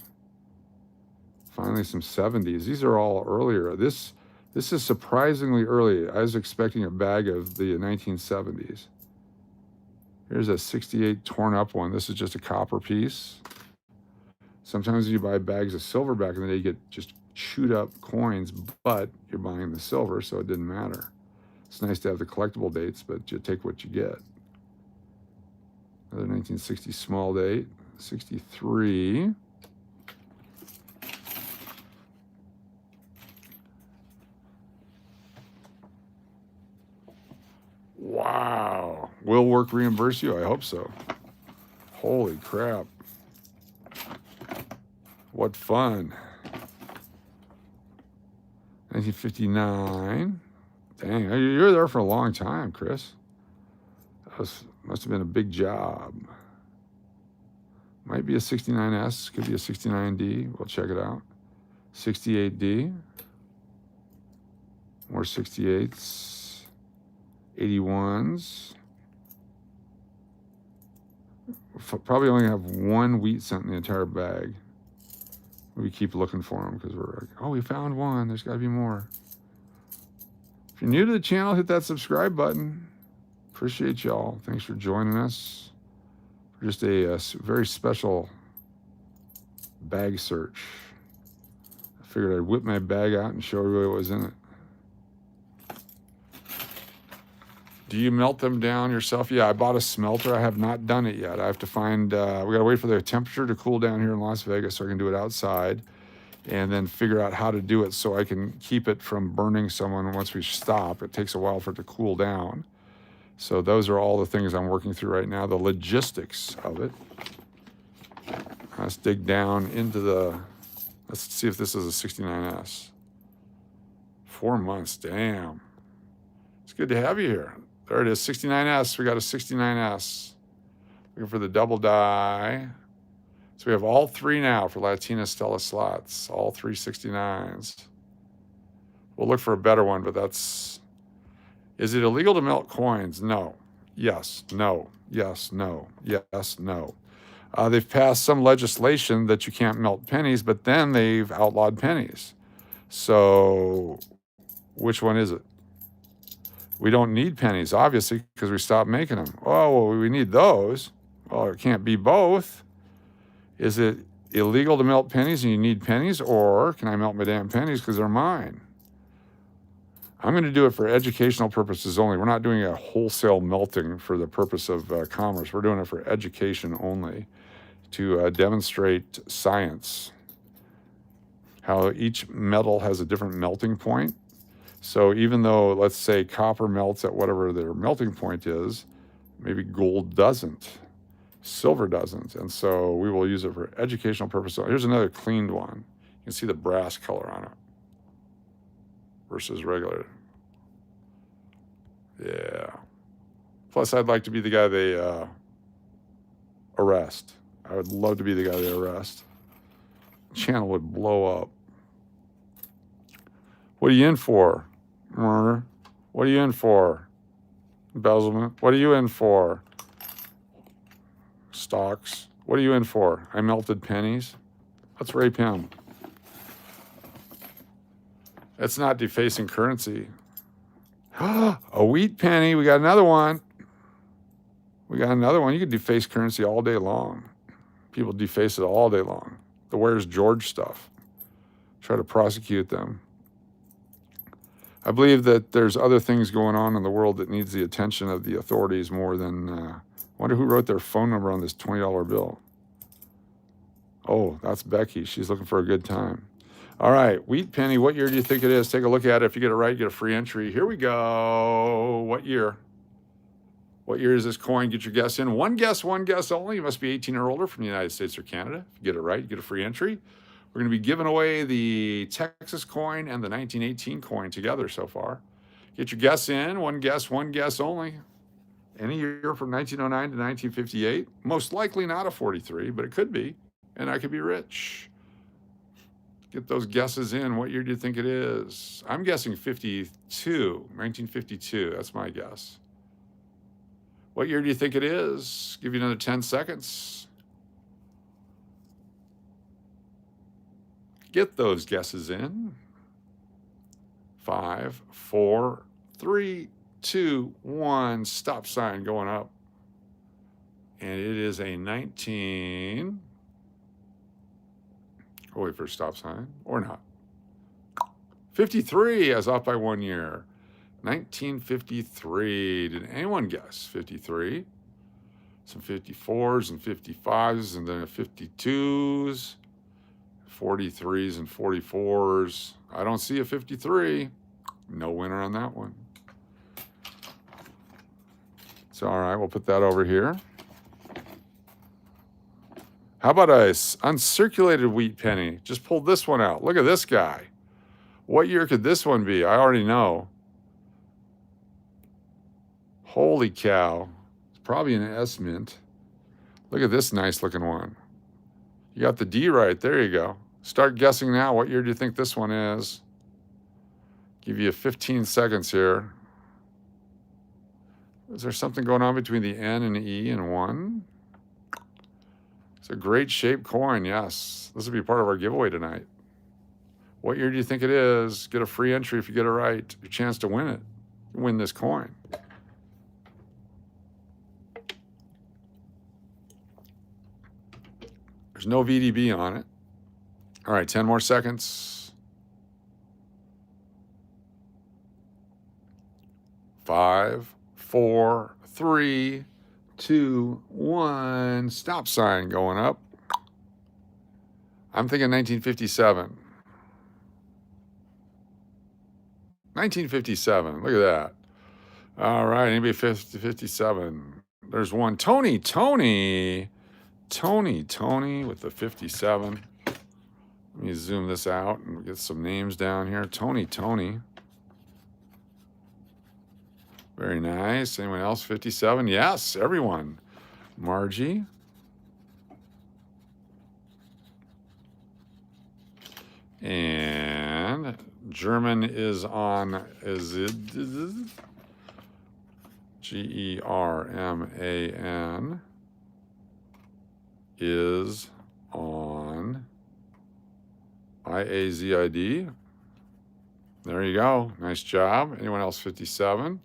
Finally, some 70s. These are all earlier. This is surprisingly early. I was expecting a bag of the 1970s. Here's a 68 torn up one. This is just a copper piece. Sometimes you buy bags of silver back in the day, you get just chewed up coins, but you're buying the silver, so it didn't matter. It's nice to have the collectible dates, but you take what you get. Another 1960 small date, 63. Wow. Will work reimburse you? I hope so. Holy crap. What fun. 1959. Dang, you're there for a long time, Chris. Must have been a big job. Might be a 69S, could be a 69D. We'll check it out. 68D. More 68s. 81s. Probably only have one wheat cent in the entire bag. We keep looking for them because we're like, oh, we found one. There's got to be more. If you're new to the channel, hit that subscribe button. Appreciate y'all. Thanks for joining us for just a very special bag search. I figured I'd whip my bag out and show everybody what was in it. Do you melt them down yourself? Yeah, I bought a smelter. I have not done it yet. I have to find, we got to wait for the temperature to cool down here in Las Vegas so I can do it outside, and then figure out how to do it so I can keep it from burning someone once we stop. It takes a while for it to cool down. So those are all the things I'm working through right now, the logistics of it. Let's dig down into the, let's see if this is a 69S. 4 months, damn. It's good to have you here. There it is, 69S. We got a 69S. Looking for the double die. So we have all three now for Latina Stella slots. All three 69s. We'll look for a better one, but that's... Is it illegal to melt coins? No. Yes. No. Yes. No. Yes. No. They've passed some legislation that you can't melt pennies, but then they've outlawed pennies. So which one is it? We don't need pennies, obviously, because we stopped making them. Oh, well, we need those. Well, it can't be both. Is it illegal to melt pennies and you need pennies, or can I melt my damn pennies because they're mine? I'm going to do it for educational purposes only. We're not doing a wholesale melting for the purpose of commerce. We're doing it for education only, to demonstrate science, how each metal has a different melting point. So even though, let's say, copper melts at whatever their melting point is, maybe gold doesn't, silver doesn't. And so we will use it for educational purposes. Here's another cleaned one. You can see the brass color on it versus regular. Yeah. Plus, I'd like to be the guy they arrest. I would love to be the guy they arrest. Channel would blow up. What are you in for? Murder. What are you in for? Embezzlement. What are you in for? Stocks. What are you in for? I melted pennies. Let's rape him. That's not defacing currency. A wheat penny. We got another one. We got another one. You could deface currency all day long. People deface it all day long. The Where's George stuff. Try to prosecute them. I believe that there's other things going on in the world that needs the attention of the authorities more than... I wonder who wrote their phone number on this $20 bill. Oh, that's Becky. She's looking for a good time. All right, wheat penny. What year do you think it is? Take a look at it. If you get it right, you get a free entry. Here we go. What year? What year is this coin? Get your guess in. One guess only. You must be 18 or older from the United States or Canada. If you get it right, you get a free entry. We're going to be giving away the Texas coin and the 1918 coin together so far. Get your guess in. One guess only. Any year from 1909 to 1958. Most likely not a 43, but it could be. And I could be rich. Get those guesses in. What year do you think it is? I'm guessing 52, 1952. That's my guess. What year do you think it is? Give you another 10 seconds. Get those guesses in. 5, 4, 3, 2, 1. Stop sign going up. And it is a 19... Oh, wait for a stop sign. Or not. 53. I was off by 1 year. 1953. Did anyone guess 53? Some 54s and 55s and then a 52s. 43s and 44s. I don't see a 53. No winner on that one. So, all right, we'll put that over here. How about a uncirculated wheat penny? Just pulled this one out. Look at this guy. What year could this one be? I already know. Holy cow. It's probably an S mint. Look at this nice looking one. You got the D right. There you go. Start guessing now. What year do you think this one is? Give you 15 seconds here. Is there something going on between the N and the E and 1? It's a great shaped coin, yes. This will be part of our giveaway tonight. What year do you think it is? Get a free entry if you get it right. Your chance to win it. Win this coin. There's no VDB on it. All right, 10 more seconds. 5, 4, 3, 2, 1. Stop sign going up. I'm thinking 1957. 1957. Look at that. All right, anybody 57? There's one. Tony with the 57. Let me zoom this out and get some names down here. Tony. Very nice. Anyone else? 57? Yes, everyone. Margie. And German. German is on, is it? German is on IAZID. There you go. Nice job. Anyone else 57?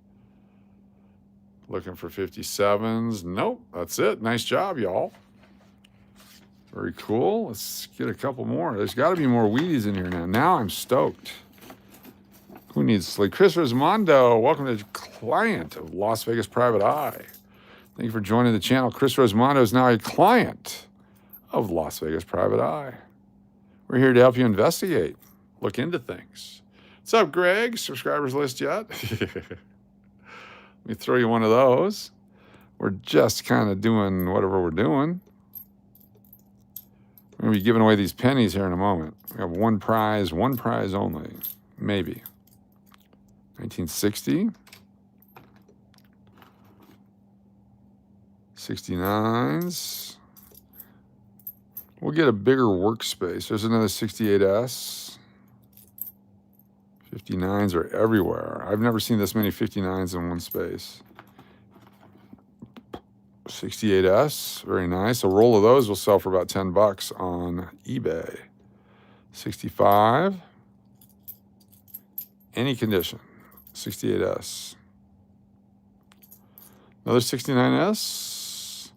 Looking for 57s. Nope, that's it. Nice job, y'all. Very cool. Let's get a couple more. There's got to be more Wheaties in here now. Now I'm stoked. Who needs sleep? Chris Rosmondo, welcome to client of Las Vegas Private Eye. Thank you for joining the channel. Chris Rosmondo is now a client of Las Vegas Private Eye. We're here to help you investigate, look into things. What's up, Greg? Subscribers list yet? Let me throw you one of those. We're just kind of doing whatever we're doing. We're going to be giving away these pennies here in a moment. We have one prize only, maybe. 1960. 69s. We'll get a bigger workspace. There's another 68S. 59s are everywhere. I've never seen this many 59s in one space. 68S, very nice. A roll of those will sell for about 10 bucks on eBay. 65. Any condition. 68S. Another 69S.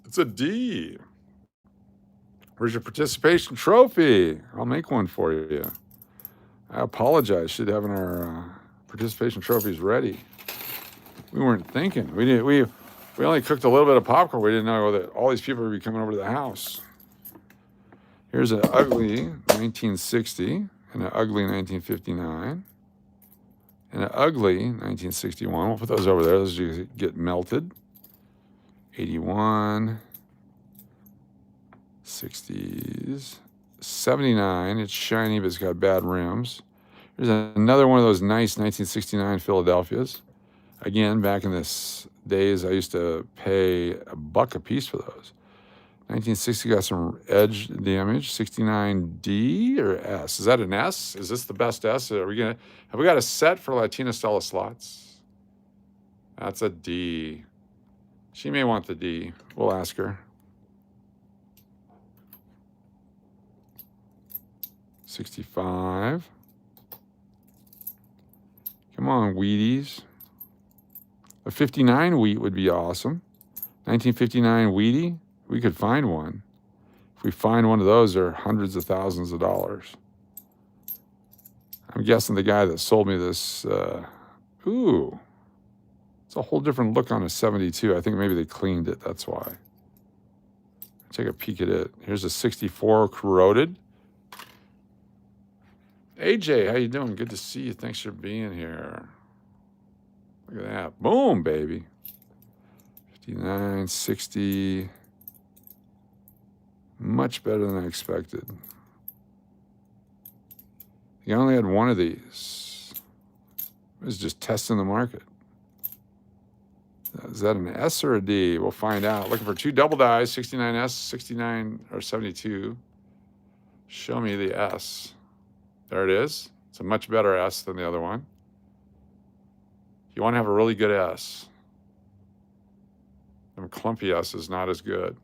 It's a D. Where's your participation trophy? I'll make one for you. I apologize. Should have our participation trophies ready. We weren't thinking. We only cooked a little bit of popcorn. We didn't know that all these people would be coming over to the house. Here's an ugly 1960 and an ugly 1959 and an ugly 1961. We'll put those over there. Those get melted. 81, 60s, 79. It's shiny, but it's got bad rims. Here's another one of those nice 1969 Philadelphias. Again, back in this days, I used to pay $1 a piece for those. 1960 got some edge damage. 69D or S? Is that an S? Is this the best S? Have we got a set for Latina Stella slots? That's a D. She may want the D. We'll ask her. 65. Come on, Wheaties. A 59 wheat would be awesome. 1959 Wheatie, we could find one. If we find one of those, they're hundreds of thousands of dollars. I'm guessing the guy that sold me this, ooh, it's a whole different look on a 72. I think maybe they cleaned it, that's why. Take a peek at it. Here's a 64 corroded. AJ, how you doing? Good to see you. Thanks for being here. Look at that. Boom, baby. 59, 60. Much better than I expected. I only had one of these. I was just testing the market. Is that an S or a D? We'll find out. Looking for two double dies, 69S, 69 or 72. Show me the S. There it is. It's a much better S than the other one. You want to have a really good S. Them clumpy S is not as good.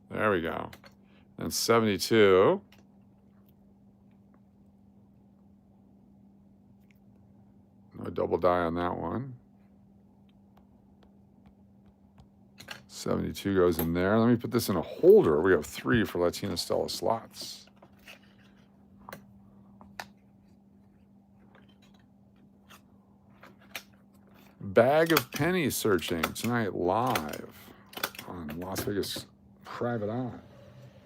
There we go. And 72. No double die on that one. 72 goes in there. Let me put this in a holder. We have 3 for Latina Stella slots. Bag of pennies searching tonight live on Las Vegas Private Eye.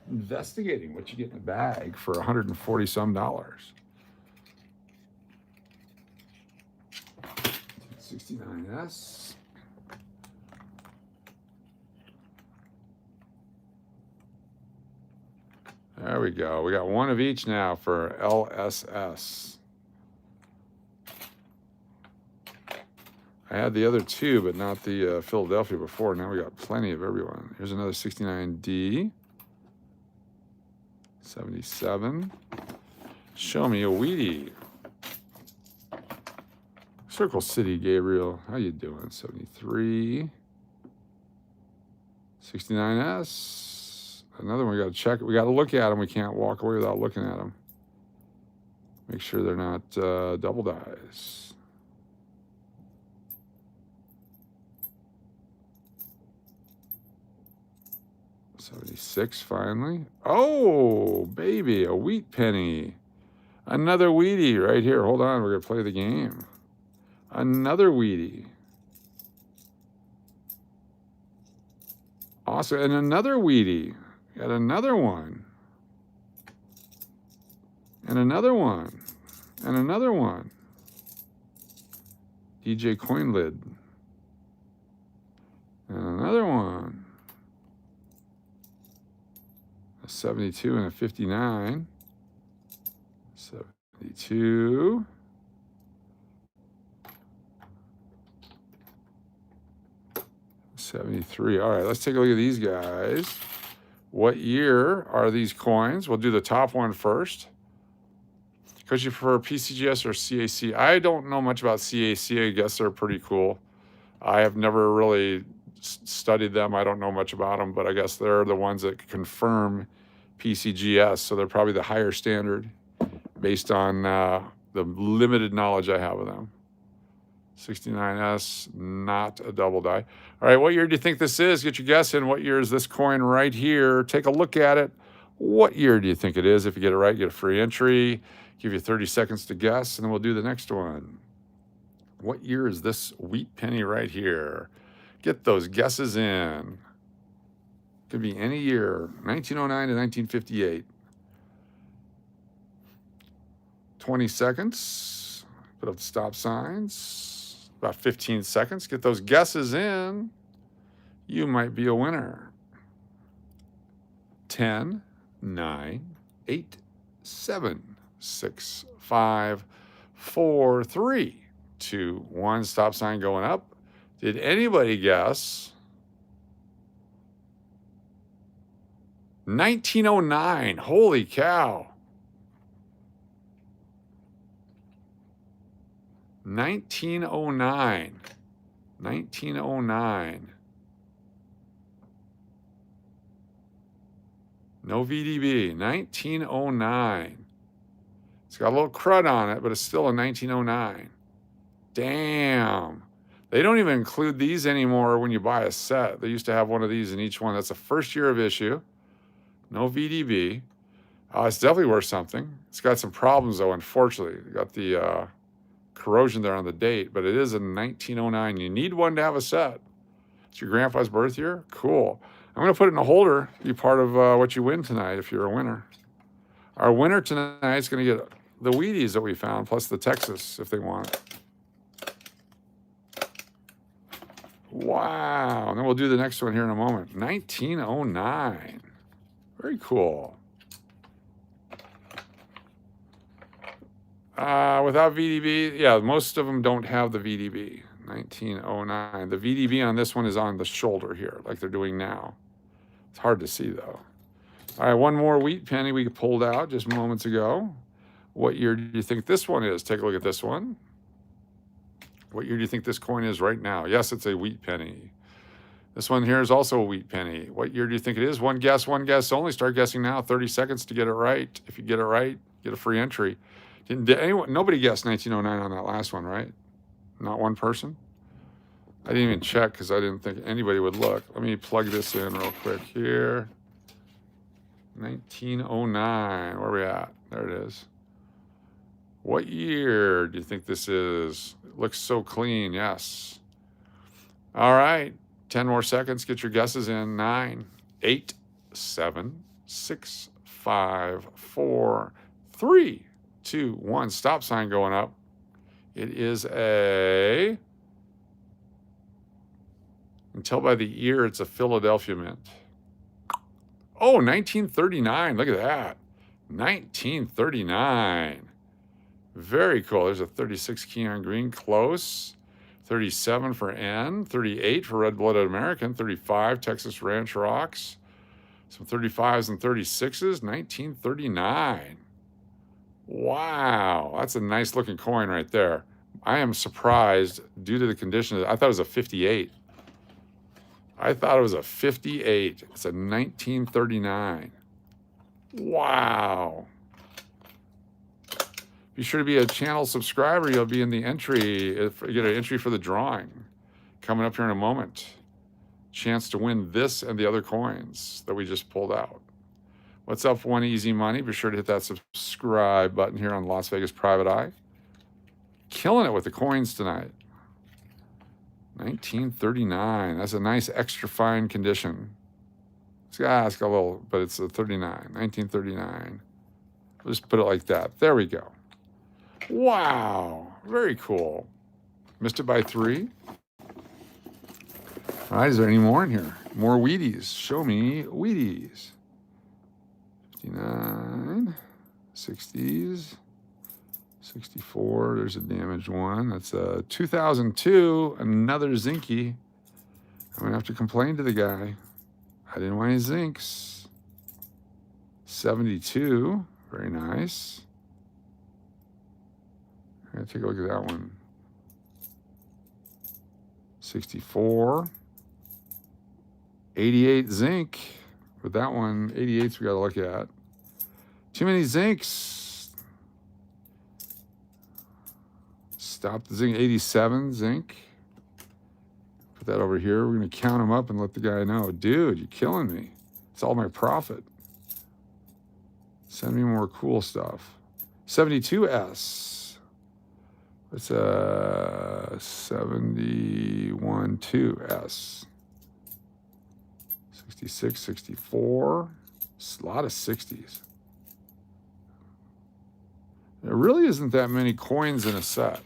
Investigating what you get in the bag for $140 some. 69S. There we go. We got one of each now for LSS. I had the other 2, but not the Philadelphia before. Now we got plenty of everyone. Here's another 69D. 77. Show me a Wheatie. Circle City, Gabriel. How you doing? 73. 69S. Another one we got to check. We got to look at them. We can't walk away without looking at them. Make sure they're not double dies. $76 finally. Oh, baby, a wheat penny. Another Wheatie right here. Hold on, we're going to play the game. Another Wheatie. Awesome, and another Wheatie. Got another one. And another one. And another one. DJ Coin Lid. And another one. A 72 and a 59. 72. $73. All right, let's take a look at these guys. What year are these coins? We'll do the top one first. Because you prefer PCGS or CAC? I don't know much about CAC. I guess they're pretty cool. I have never really studied them. I don't know much about them, but I guess they're the ones that confirm PCGS. So they're probably the higher standard based on the limited knowledge I have of them. 69S, not a double die. All right, what year do you think this is? Get your guess in. What year is this coin right here? Take a look at it. What year do you think it is? If you get it right, you get a free entry. Give you 30 seconds to guess, and then we'll do the next one. What year is this wheat penny right here? Get those guesses in. Could be any year, 1909 to 1958. 20 seconds. Put up the stop signs. About 15 seconds. Get those guesses in. You might be a winner. 10, 9, 8, 7, 6, 5, 4, 3, 2, 1. Stop sign going up. Did anybody guess 1909? Holy cow. 1909. 1909. No VDB. 1909. It's got a little crud on it, but it's still a 1909. Damn. They don't even include these anymore when you buy a set. They used to have one of these in each one. That's the first year of issue. No VDB. It's definitely worth something. It's got some problems, though, unfortunately. It got the corrosion there on the date, but it is in 1909. You need one to have a set. It's your grandpa's birth year? Cool. I'm going to put it in a holder, be part of what you win tonight if you're a winner. Our winner tonight is going to get the Wheaties that we found, plus the Texas if they want it. Wow. And then we'll do the next one here in a moment. 1909. Very cool. Without VDB, yeah, most of them don't have the VDB. 1909. The VDB on this one is on the shoulder here, like they're doing now. It's hard to see, though. All right, one more wheat penny we pulled out just moments ago. What year do you think this one is? Take a look at this one. What year do you think this coin is right now? Yes, it's a wheat penny. This one here is also a wheat penny. What year do you think it is? One guess only. Start guessing now. 30 seconds to get it right. If you get it right, get a free entry. Nobody guessed 1909 on that last one, right? Not one person? I didn't even check because I didn't think anybody would look. Let me plug this in real quick here. 1909. Where are we at? There it is. What year do you think this is? It looks so clean. Yes. All right. 10 more seconds. Get your guesses in. 9, 8, 7, 6, 5, 4, 3, 2, 1. Stop sign going up. It is a... You can tell by the year it's a Philadelphia mint. Oh, 1939. Look at that. 1939. Very cool. There's a 36 Keon Green. Close. 37 for N. 38 for Red Blooded American. 35 Texas Ranch Rocks. Some 35s and 36s, 1939. Wow, that's a nice looking coin right there. I am surprised due to the condition. I thought it was a 58. I thought it was a 58. It's a 1939. Wow. Be sure to be a channel subscriber. You'll be in the entry. If you get an entry for the drawing coming up here in a moment. Chance to win this and the other coins that we just pulled out. What's up, One Easy Money? Be sure to hit that subscribe button here on Las Vegas Private Eye. Killing it with the coins tonight. 1939. That's a nice extra fine condition. It's got a little, but it's a 39. 1939. We'll just put it like that. There we go. Wow. Very cool. Missed it by 3. All right, is there any more in here? More Wheaties. Show me Wheaties. 59, 60s, 64. There's a damaged one. That's a 2002, another Zinky. I'm going to have to complain to the guy. I didn't want any Zinks. 72, very nice. I'm going to take a look at that one. 64. 88 zinc. But that one, 88s we got to look at. Too many zincs. Stop the zinc. 87 zinc. Put that over here. We're going to count them up and let the guy know. Dude, you're killing me. It's all my profit. Send me more cool stuff. 72S. It's a 71-2S. 66, 64. A lot of 60s. There really isn't that many coins in a set.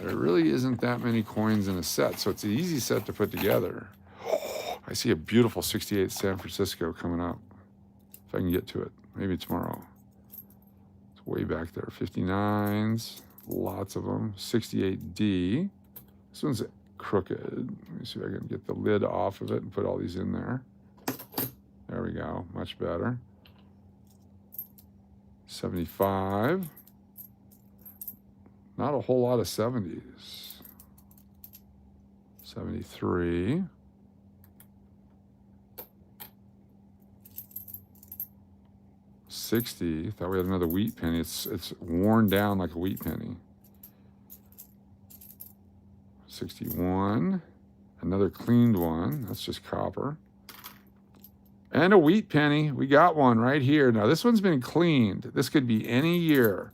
There really isn't that many coins in a set, so it's an easy set to put together. Oh, I see a beautiful 68 San Francisco coming up. If I can get to it. Maybe tomorrow. It's way back there. 59s. Lots of them. 68D. This one's crooked. Let me see if I can get the lid off of it and put all these in there. There we go. Much better. 75. Not a whole lot of 70s. 73. 60. Thought we had another wheat penny. It's worn down like a wheat penny. 61. Another cleaned one. That's just copper. And a wheat penny. We got one right here. Now, this one's been cleaned. This could be any year.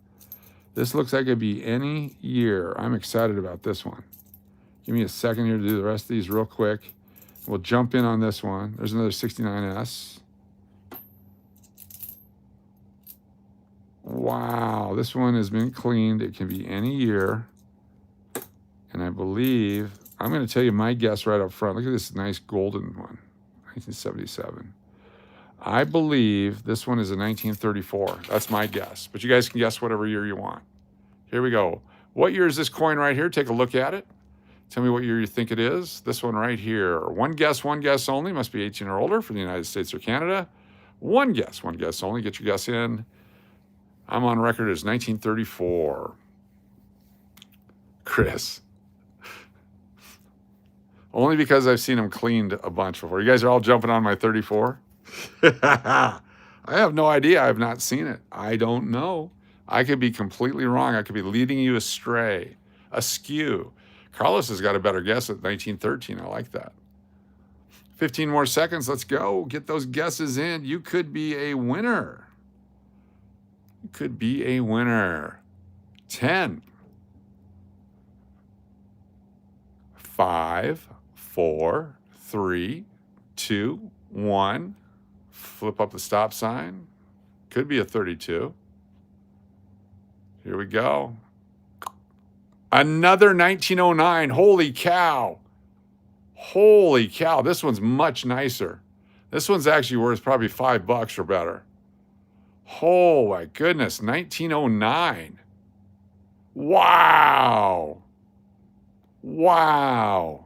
This looks like it could be any year. I'm excited about this one. Give me a second here to do the rest of these real quick. We'll jump in on this one. There's another 69S. Wow, this one has been cleaned. It can be any year. And I believe, I'm going to tell you my guess right up front. Look at this nice golden one, 1977. I believe this one is a 1934. That's my guess. But you guys can guess whatever year you want. Here we go. What year is this coin right here? Take a look at it. Tell me what year you think it is. This one right here. One guess only. Must be 18 or older for the United States or Canada. One guess only. Get your guess in. I'm on record as 1934. Chris. Only because I've seen them cleaned a bunch before. You guys are all jumping on my 34? I have no idea. I have not seen it. I don't know. I could be completely wrong. I could be leading you astray, askew. Carlos has got a better guess at 1913. I like that. 15 more seconds. Let's go. Get those guesses in. You could be a winner. You could be a winner. 10, 5, 4, 3, 2, 1. Flip up the stop sign. Could be a 32. Here we go. Another 1909. Holy cow. Holy cow. This one's much nicer. This one's actually worth probably $5 or better. Oh my goodness. 1909. Wow. Wow.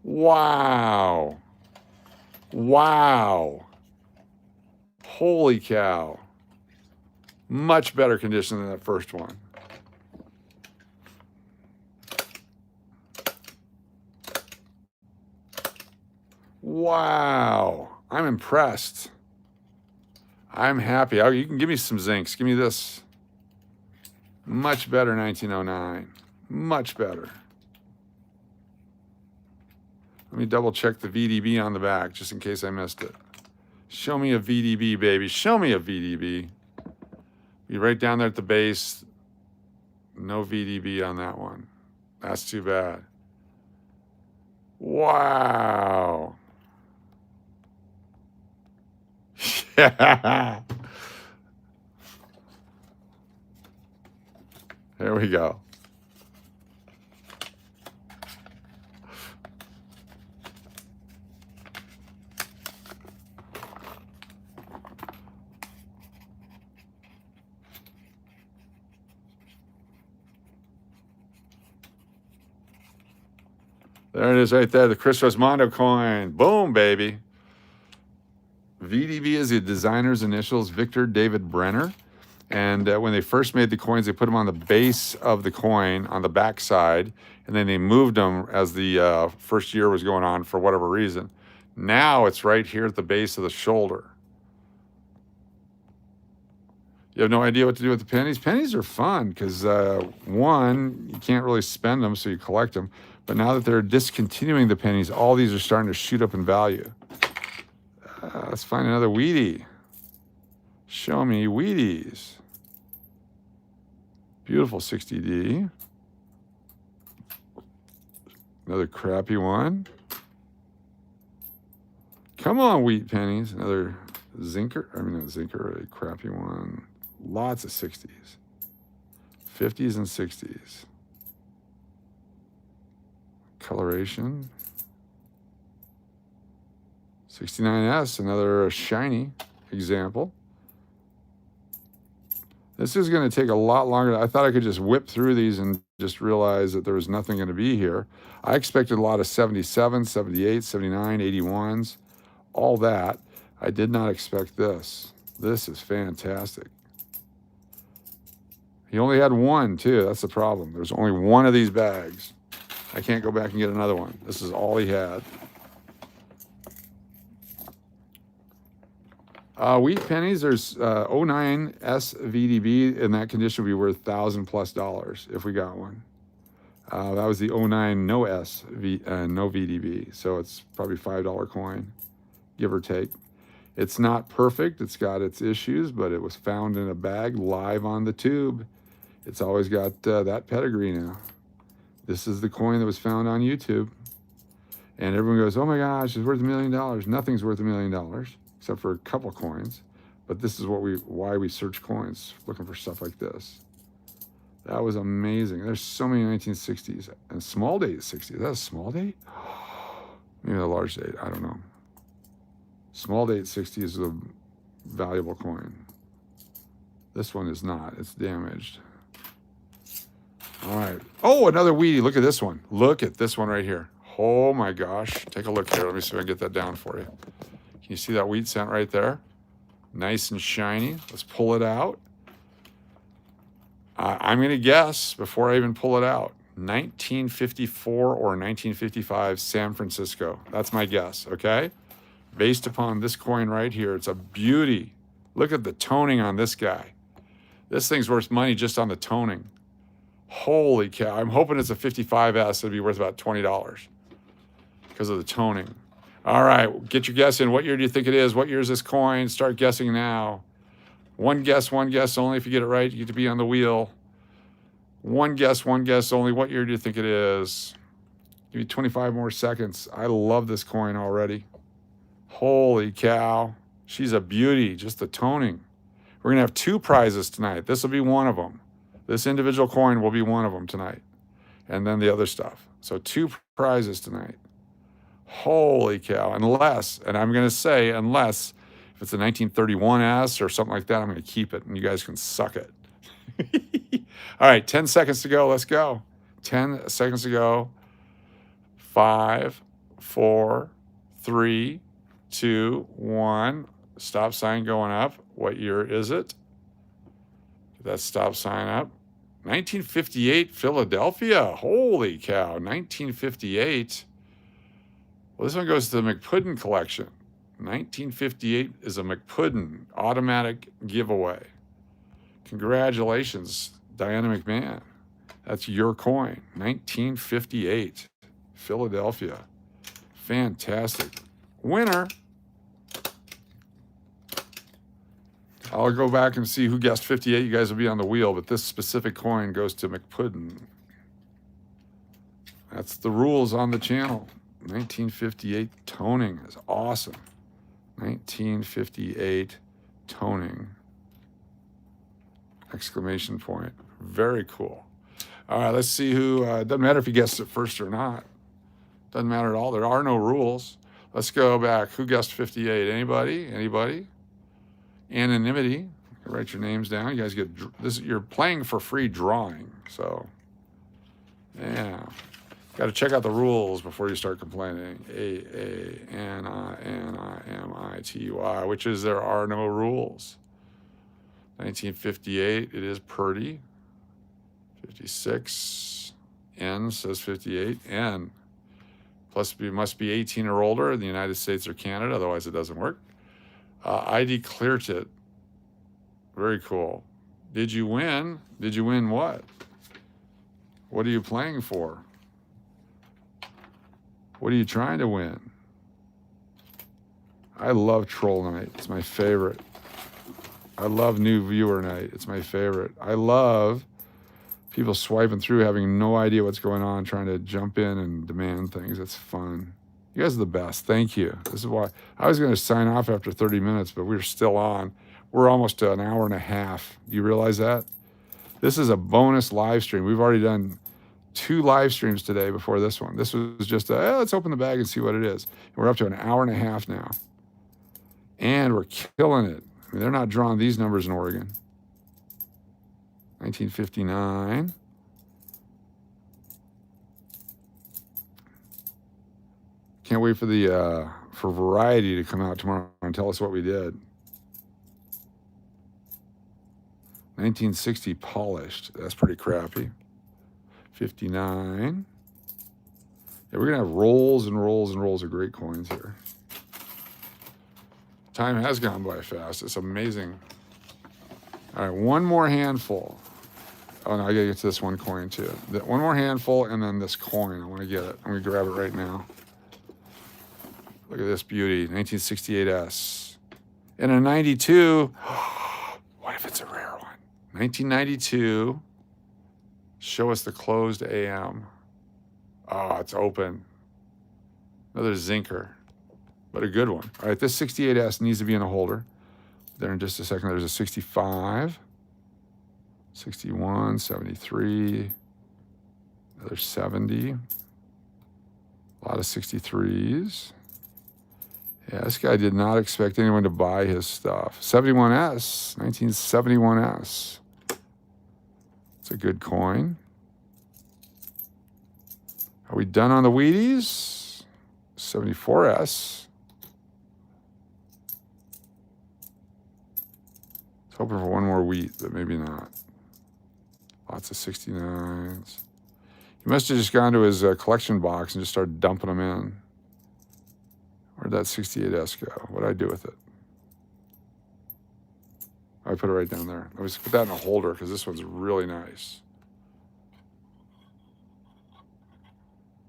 Wow. Wow. Holy cow. Much better condition than that first one. Wow. I'm impressed. I'm happy. Oh, you can give me some zincs. Give me this. Much better 1909. Much better. Let me double check the VDB on the back just in case I missed it. Show me a VDB, baby. Show me a VDB. Be right down there at the base. No VDB on that one. That's too bad. Wow. Yeah. There we go. There it is right there, the Chris Rosmondo coin. Boom, baby. VDB is the designer's initials, Victor David Brenner. And when they first made the coins, they put them on the base of the coin on the back side, and then they moved them as the first year was going on for whatever reason. Now it's right here at the base of the shoulder. You have no idea what to do with the pennies? Pennies are fun because, one, you can't really spend them, so you collect them. But now that they're discontinuing the pennies, all these are starting to shoot up in value. Let's find another Wheatie. Show me Wheaties. Beautiful 60D. Another crappy one. Come on, wheat pennies. Another zinker. I mean, not zinker, a crappy one. Lots of 60s. 50s and 60s. Coloration. 69S, another shiny example. This is going to take a lot longer. I thought I could just whip through these and just realize that there was nothing going to be here. I expected a lot of 77, 78, 79, 81s, all that. I did not expect this. This is fantastic. He only had one, too. That's the problem. There's only one of these bags. I can't go back and get another one. This is all he had. Wheat pennies, there's 09 SVDB. In that condition would be worth $1,000+ if we got one. That was the 09 no no VDB. So it's probably $5 coin, give or take. It's not perfect. It's got its issues, but it was found in a bag live on the tube. It's always got that pedigree now. This is the coin that was found on YouTube. And everyone goes, oh my gosh, it's worth $1 million. Nothing's worth $1 million. Except for a couple coins. But this is why we search coins, looking for stuff like this. That was amazing. There's so many 1960s. And small date 60s. Is that a small date? Maybe a large date. I don't know. Small date 60s is a valuable coin. This one is not. It's damaged. All right. Oh, another Wheatie. Look at this one. Look at this one right here. Oh my gosh. Take a look here. Let me see if I can get that down for you. Can you see that wheat cent right there? Nice and shiny. Let's pull it out. I'm going to guess, before I even pull it out, 1954 or 1955 San Francisco. That's my guess, okay? Based upon this coin right here, it's a beauty. Look at the toning on this guy. This thing's worth money just on the toning. Holy cow. I'm hoping it's a 55S. It'd be worth about $20 because of the toning. All right, get your guess in. What year do you think it is? What year is this coin? Start guessing now. One guess only. If you get it right, you get to be on the wheel. One guess only. What year do you think it is? Give me 25 more seconds. I love this coin already. Holy cow. She's a beauty, just the toning. We're going to have two prizes tonight. This will be one of them. This individual coin will be one of them tonight. And then the other stuff. So two prizes tonight. Holy cow. Unless, and I'm going to say unless, if it's a 1931S or something like that, I'm going to keep it and you guys can suck it. All right, 10 seconds to go. Let's go. 10 seconds to go. 5, 4, 3, 2, 1. Stop sign going up. What year is it? Get that stop sign up. 1958 Philadelphia. Holy cow. 1958. Well, this one goes to the McPuddin collection. 1958 is a McPuddin automatic giveaway. Congratulations, Diana McMahon. That's your coin. 1958 Philadelphia. Fantastic. Winner. I'll go back and see who guessed 58. You guys will be on the wheel, but this specific coin goes to McPuddin. That's the rules on the channel. 1958 toning is awesome. 1958 toning. Exclamation point. Very cool. All right, let's see who, it doesn't matter if you guessed it first or not. Doesn't matter at all. There are no rules. Let's go back. Who guessed 58? Anybody? Anybody? Anonymity. Write your names down. You guys get this. You're playing for free drawing. So, yeah. Got to check out the rules before you start complaining. AANINIMITY, which is there are no rules. 1958, it is Purdy. 56, N says 58. N plus must be 18 or older in the United States or Canada, otherwise it doesn't work. ID cleared it. Very cool. Did you win? Did you win what? What are you playing for? What are you trying to win? I love Troll Night. It's my favorite. I love New Viewer Night. It's my favorite. I love people swiping through, having no idea what's going on, trying to jump in and demand things. It's fun. You guys are the best. Thank you. This is why I was going to sign off after 30 minutes, but we're still on. We're almost to an hour and a half. Do you realize that? This is a bonus live stream. We've already done 2 live streams today before this one. This was just let's open the bag and see what it is. And we're up to an hour and a half now. And we're killing it. I mean, they're not drawing these numbers in Oregon. 1959. Can't wait for the for Variety to come out tomorrow and tell us what we did. 1960 polished. That's pretty crappy. 59. Yeah, we're gonna have rolls and rolls and rolls of great coins here. Time has gone by fast. It's amazing. All right, one more handful. Oh, no, I gotta get to this one coin too. One more handful and then this coin. I wanna get it. I'm gonna grab it right now. Look at this beauty, 1968S. And a 92, what if it's a rare one? 1992, show us the closed AM. Oh, it's open. Another zinker, but a good one. All right, this 68S needs to be in a holder. There in just a second, there's a 65, 61, 73, another 70, a lot of 63s. Yeah, this guy did not expect anyone to buy his stuff. 71S, 1971S. It's a good coin. Are we done on the Wheaties? 74S. It's hoping for one more wheat, but maybe not. Lots of 69s. He must have just gone to his collection box and just started dumping them in. Where'd that 68S go? What'd I do with it? I put it right down there. Let's put that in a holder because this one's really nice.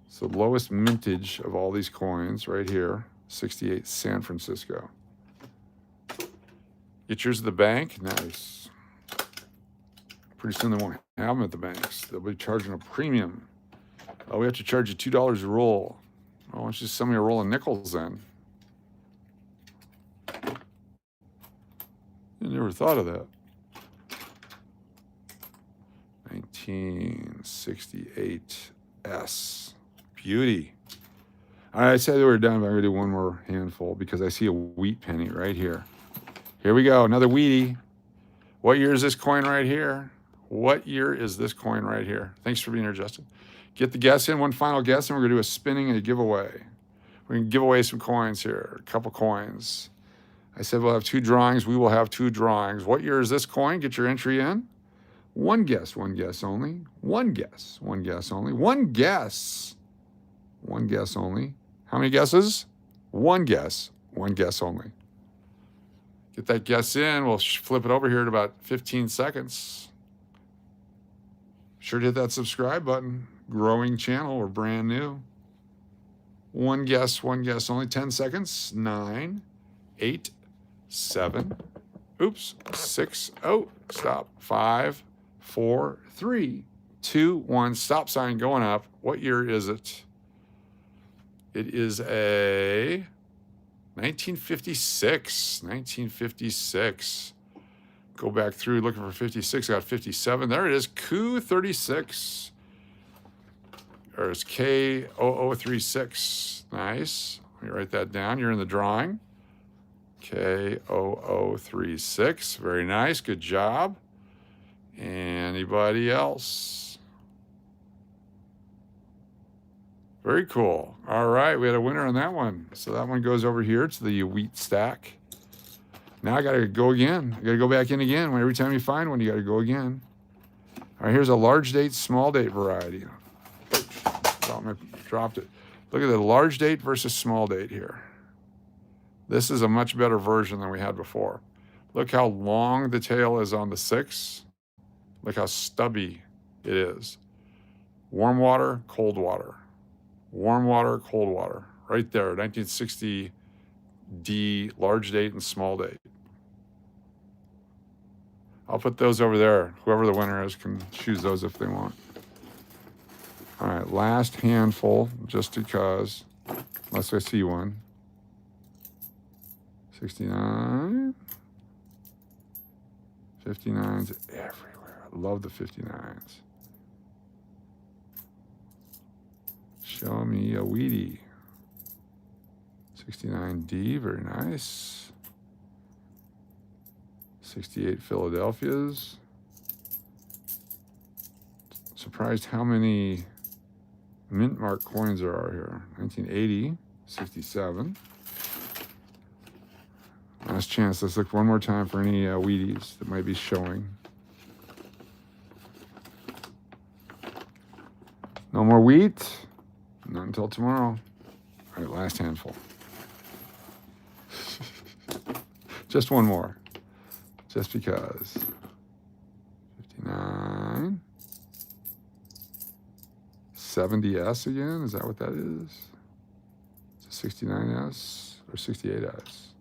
It's the lowest mintage of all these coins right here. 68 San Francisco. Get yours at the bank? Nice. Pretty soon they won't have them at the banks. They'll be charging a premium. Oh, we have to charge you $2 a roll. Why don't you send me a roll of nickels then? I never thought of that. 1968S. Beauty. All right, I said we were done, but I'm going to do one more handful because I see a wheat penny right here. Here we go, another wheatie. What year is this coin right here? What year is this coin right here? Thanks for being here, Justin. Get the guess in, one final guess, and we're gonna do a spinning and a giveaway. We're gonna give away some coins here, a couple coins. I said we'll have 2 drawings. We will have 2 drawings. What year is this coin? Get your entry in. One guess only. One guess only. One guess only. How many guesses? One guess only. Get that guess in. We'll flip it over here in about 15 seconds. Sure to hit that subscribe button. Growing channel. We're brand new. One guess only. 10 seconds. 9, 8, 7, 6, oh, stop. 5, 4, 3, 2, 1. Stop sign going up. What year is it? It is a 1956. 1956. Go back through looking for 56. I got 57. There it is. Q36. There's K0036. Nice. Let me write that down. You're in the drawing. K0036. Very nice. Good job. Anybody else? Very cool. All right. We had a winner on that one. So that one goes over here to the wheat stack. Now I got to go again. I got to go back in again. Every time you find one, you got to go again. All right. Here's a large date, small date variety. Dropped it. Look at the large date versus small date here. This is a much better version than we had before. Look how long the tail is on the 6. Look how stubby it is. Warm water, cold water. Warm water, cold water. Right there, 1960 D, large date and small date. I'll put those over there. Whoever the winner is can choose those if they want. All right, last handful, just because, unless I see one. 69. 59s everywhere. I love the 59s. Show me a Wheatie. 69D, very nice. 68 Philadelphias. Surprised how many mint mark coins there are here. 1980, 67. Last chance. Let's look one more time for any Wheaties that might be showing. No more wheat. Not until tomorrow. All right, last handful. Just one more. Just because. 59. 70S again? Is that what that is? Is it 69S or 68S?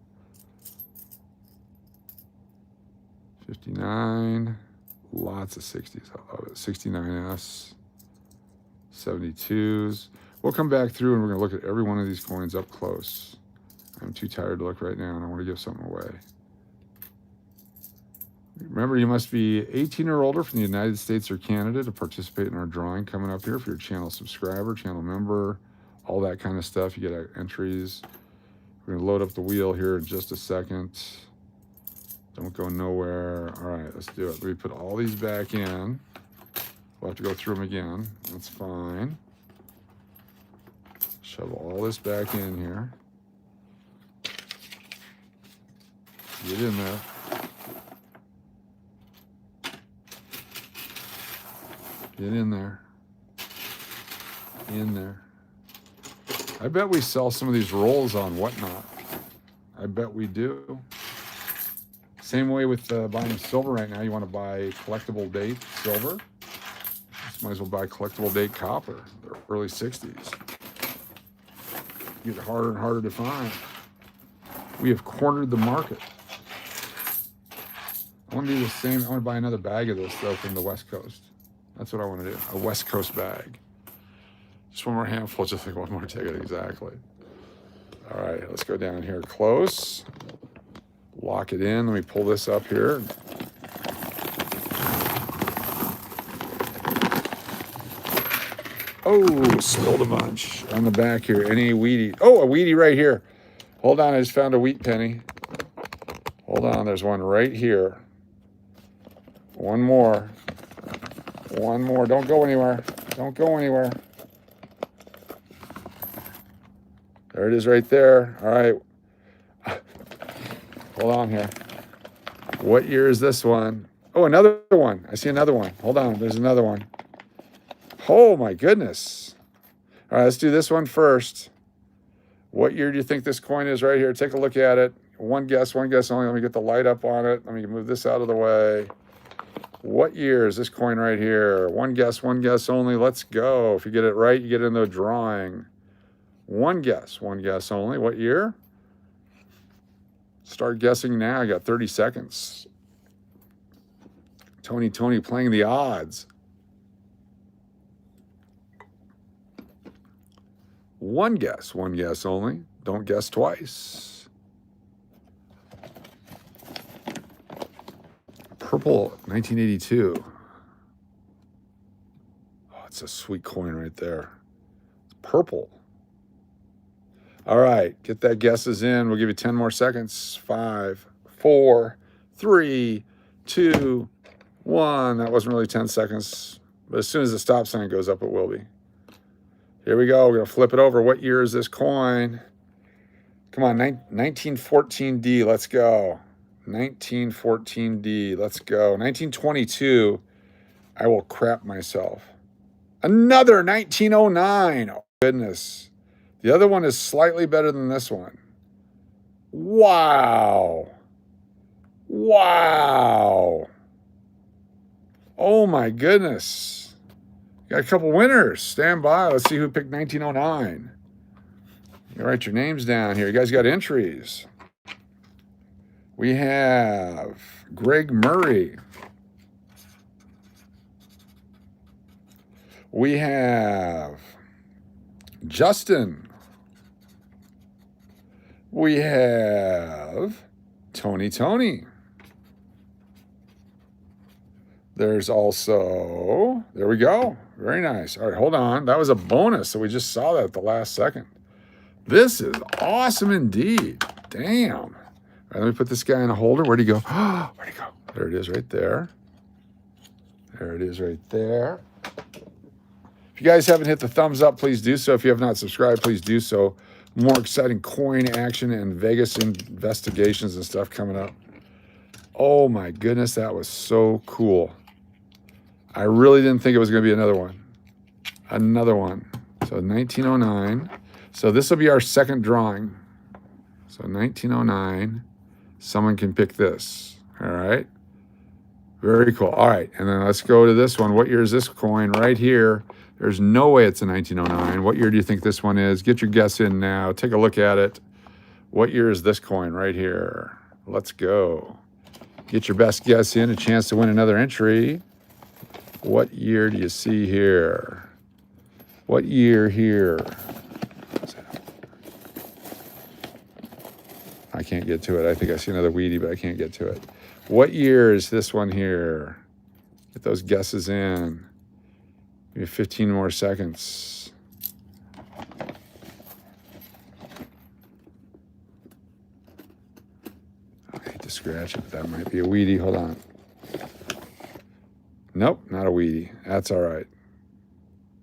59. Lots of 60s. I love it. 69S. 72s. We'll come back through and we're going to look at every one of these coins up close. I'm too tired to look right now and I want to give something away. Remember, you must be 18 or older from the United States or Canada to participate in our drawing coming up here. If you're a channel subscriber, channel member, all that kind of stuff, you get entries. We're going to load up the wheel here in just a second. Don't go nowhere. All right, let's do it. We put all these back in. We'll have to go through them again. That's fine. Shove all this back in here. Get in there. Get in there. In there. I bet we sell some of these rolls on Whatnot. I bet we do. Same way with buying silver right now. You want to buy collectible date silver. Might as well buy collectible date copper. They're early 60s. Get harder and harder to find. We have cornered the market. I want to do the same. I want to buy another bag of this, though, from the West Coast. That's what I want to do. A West Coast bag. Just one more handful, just like one more ticket, exactly. All right, let's go down here close. Lock it in. Let me pull this up here. Oh, spilled a bunch on the back here. Any Wheatie? Oh, a Wheatie right here. Hold on, I just found a wheat penny. Hold on, there's one right here. One more. One more. Don't go anywhere. Don't go anywhere. There it is right there. All right. Hold on here. What year is this one? Oh, another one. I see another one. Hold on. There's another one. Oh, my goodness. All right, let's do this one first. What year do you think this coin is right here? Take a look at it. One guess only. Let me get the light up on it. Let me move this out of the way. What year is this coin right here? One guess only. Let's go. If you get it right, you get into a drawing. One guess only. What year? Start guessing now. I got 30 seconds. Tony playing the odds. One guess only. Don't guess twice. Purple 1982. Oh, it's a sweet coin right there. It's purple. All right, get that guesses in. We'll give you 10 more seconds. 5, 4, 3, 2, 1. That wasn't really 10 seconds, but as soon as the stop sign goes up, it will be. Here we go. We're going to flip it over. What year is this coin? Come on, 1914D. Let's go. 1914D. Let's go. 1922. I will crap myself. Another 1909. Oh, goodness. The other one is slightly better than this one. Wow. Wow. Oh, my goodness. Got a couple winners. Stand by. Let's see who picked 1909. You write your names down here. You guys got entries. We have Greg Murray. We have Justin. We have Tony. There's also, there we go. Very nice. All right, hold on. That was a bonus, so we just saw that at the last second. This is awesome indeed. Damn. All right, let me put this guy in a holder. Where'd he go? Where'd he go? There it is right there. There it is right there. If you guys haven't hit the thumbs up, please do so. If you have not subscribed, please do so. More exciting coin action and Vegas investigations and stuff coming up. Oh my goodness, that was so cool. I really didn't think it was going to be another one. Another one. So 1909. So this will be our second drawing. So 1909. Someone can pick this. All right. Very cool. All right. And then let's go to this one. What year is this coin right here? There's no way it's a 1909. What year do you think this one is? Get your guess in now. Take a look at it. What year is this coin right here? Let's go. Get your best guess in. A chance to win another entry. What year do you see here? What year here? I can't get to it. I think I see another Wheatie, but I can't get to it. What year is this one here? Get those guesses in. Give me 15 more seconds. I hate to scratch it, but that might be a Wheatie. Hold on. Nope, not a Wheatie. That's all right.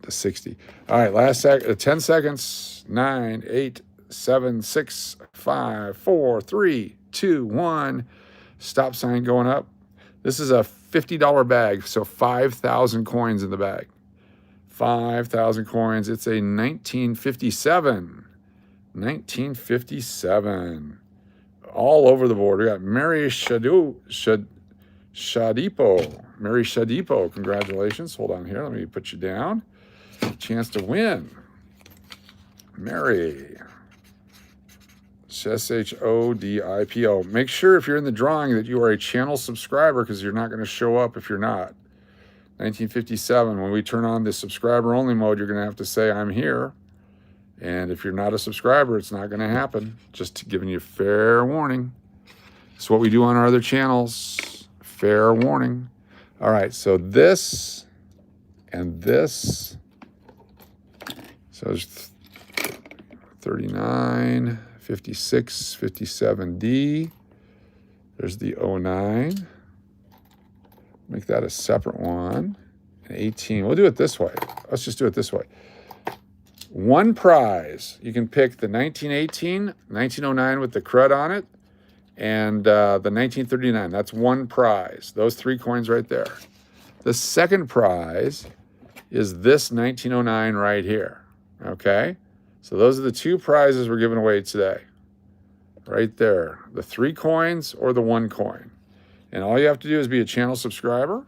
The 60. All right, last 10 seconds. 9, 8, 7, 6, 5, 4, 3, 2, 1. Stop sign going up. This is a $50 bag, so 5,000 coins in the bag. 5,000 coins. It's a 1957. 1957. All over the board. We got Mary Shadipo. Mary Shadipo. Congratulations. Hold on here. Let me put you down. Chance to win. Mary. SHODIPO. Make sure if you're in the drawing that you are a channel subscriber because you're not going to show up if you're not. 1957, when we turn on the subscriber only mode, you're going to have to say, I'm here. And if you're not a subscriber, it's not going to happen. Just giving you fair warning. It's what we do on our other channels. Fair warning. All right, so this and this. So it's 39, 56, 57D. There's the 09. Make that a separate one. And 18. We'll do it this way. Let's just do it this way. One prize. You can pick the 1918, 1909 with the crud on it, and the 1939. That's one prize. Those 3 coins right there. The second prize is this 1909 right here. Okay? So those are the 2 prizes we're giving away today. Right there. The 3 coins or the 1 coin. And all you have to do is be a channel subscriber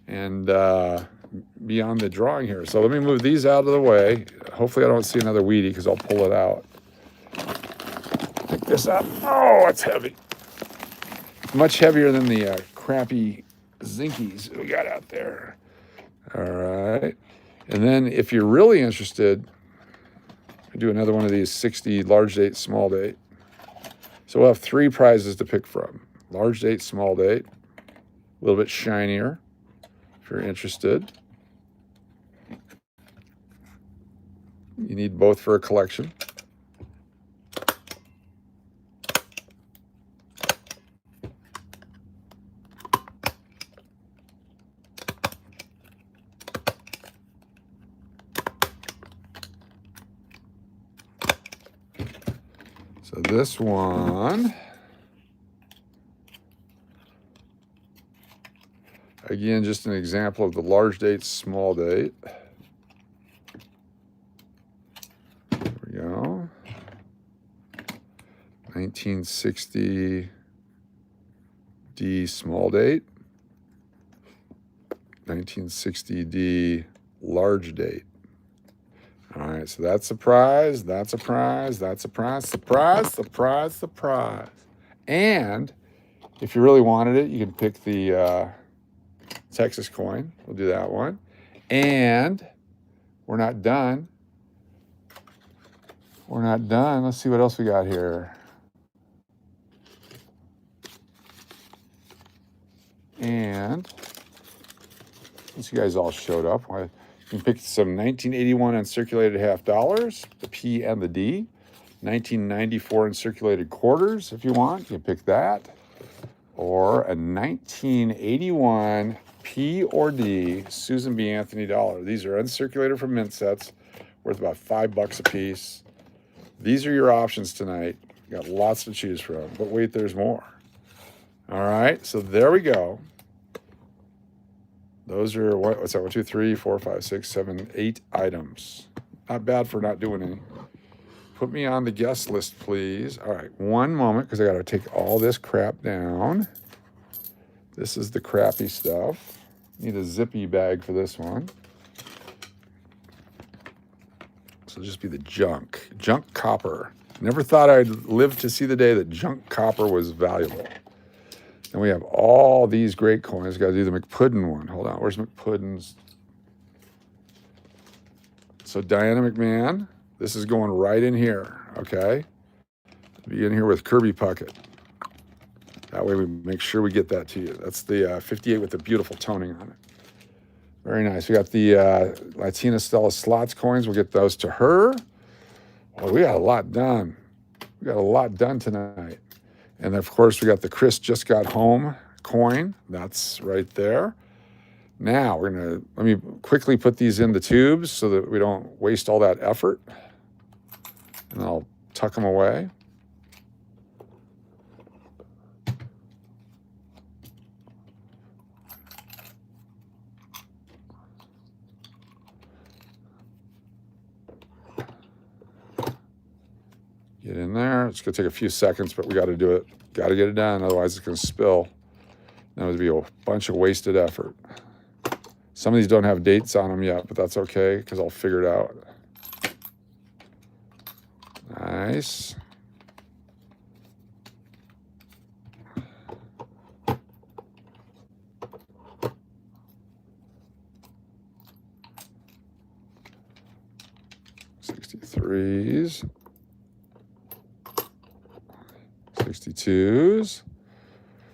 and be on the drawing here. So let me move these out of the way. Hopefully I don't see another weedy because I'll pull it out. Pick this up. Oh, it's heavy. Much heavier than the crappy Zinkies we got out there. All right. And then if you're really interested, I do another one of these 60 large date, small date. So we'll have 3 prizes to pick from. Large date, small date. A little bit shinier if you're interested. You need both for a collection. So this one, again, just an example of the large date, small date. There we go. 1960 D small date. 1960 D large date. All right, so that's a prize, that's a prize, that's a prize, surprise, surprise, surprise. And if you really wanted it, you can pick the Texas coin. We'll do that one. And we're not done. We're not done. Let's see what else we got here. And since you guys all showed up, you can pick some 1981 uncirculated half dollars, the P and the D. 1994 uncirculated quarters, if you want. You can pick that. Or a 1981 P or D Susan B. Anthony dollar. These are uncirculated from mint sets, worth about $5 a piece. These are your options tonight. You got lots to choose from. But wait, there's more. All right, so there we go. Those are, what's that, 1, 2, 3, 4, 5, 6, 7, 8 items. Not bad for not doing any. Put me on the guest list, please. All right, one moment, because I got to take all this crap down. This is the crappy stuff. Need a zippy bag for this one. So it'll just be the junk. Junk copper. Never thought I'd live to see the day that junk copper was valuable. And we have all these great coins. Got to do the McPuddin one. Hold on. Where's McPuddin's? So Diana McMahon, this is going right in here. Okay. Be in here with Kirby Puckett. That way we make sure we get that to you. That's the 58 with the beautiful toning on it. Very nice. We got the Latina Stella Slots coins. We'll get those to her. Oh, we got a lot done. We got a lot done tonight. And of course, we got the Chris Just Got Home coin. That's right there. Now, let me quickly put these in the tubes so that we don't waste all that effort. And I'll tuck them away. Get in there. It's going to take a few seconds, but we got to do it. Got to get it done, otherwise it's going to spill. That would be a bunch of wasted effort. Some of these don't have dates on them yet, but that's okay because I'll figure it out. Nice. $63s. 62s.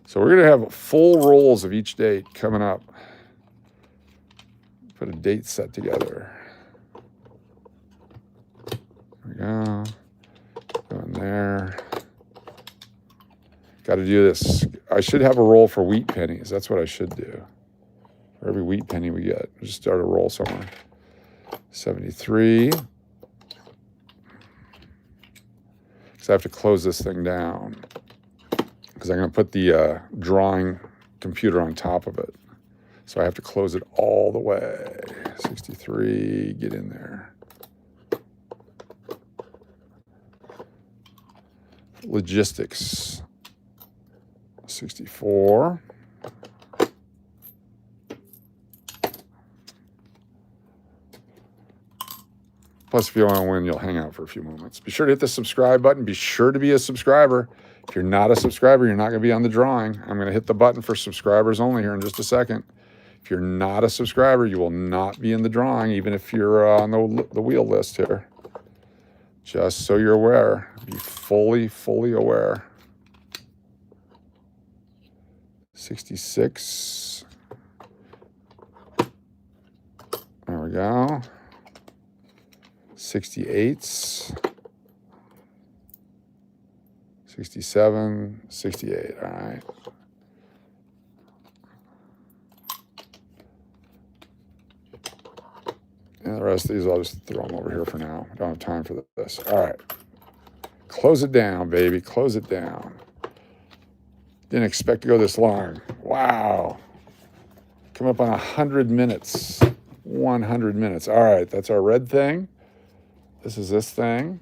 So we're going to have full rolls of each date coming up. Put a date set together. There we go. Go in there. Got to do this. I should have a roll for wheat pennies. That's what I should do. For every wheat penny we get, we'll just start a roll somewhere. 73. So I have to close this thing down. because I'm going to put the drawing computer on top of it. So I have to close it all the way. 63, get in there. Logistics, 64. Plus, if you want to win, you'll hang out for a few moments. Be sure to hit the subscribe button. Be sure to be a subscriber. If you're not a subscriber, you're not going to be on the drawing. I'm going to hit the button for subscribers only here in just a second. If you're not a subscriber, you will not be in the drawing, even if you're on the wheel list here. Just so you're aware. Be fully aware. 66. There we go. 68s. 67, 68, all right. And the rest of these, I'll just throw them over here for now. I don't have time for this. All right. Close it down, baby. Close it down. Didn't expect to go this long. Wow. Come up on 100 minutes. 100 minutes. All right, that's our red thing. This is this thing.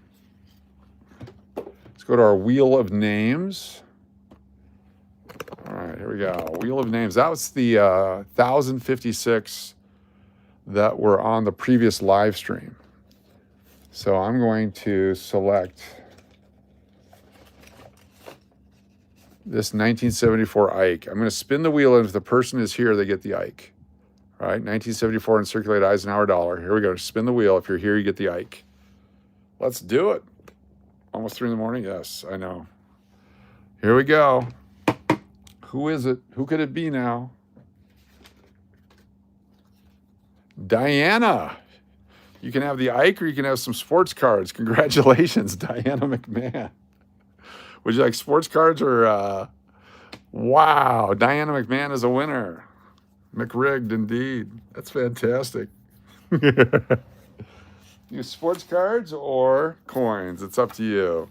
Let's go to our wheel of names. All right, here we go. Wheel of names. That was the 1,056 that were on the previous live stream. So I'm going to select this 1974 Ike. I'm going to spin the wheel, and if the person is here, they get the Ike. All right, 1974 and circulate Eisenhower dollar. Here we go. Spin the wheel. If you're here, you get the Ike. Let's do it. Almost 3 in the morning? Yes, I know. Here we go. Who is it? Who could it be now? Diana. You can have the Ike or you can have some sports cards. Congratulations, Diana McMahon. Would you like sports cards or... Wow, Diana McMahon is a winner. McRigged, indeed. That's fantastic. Use sports cards or coins. It's up to you.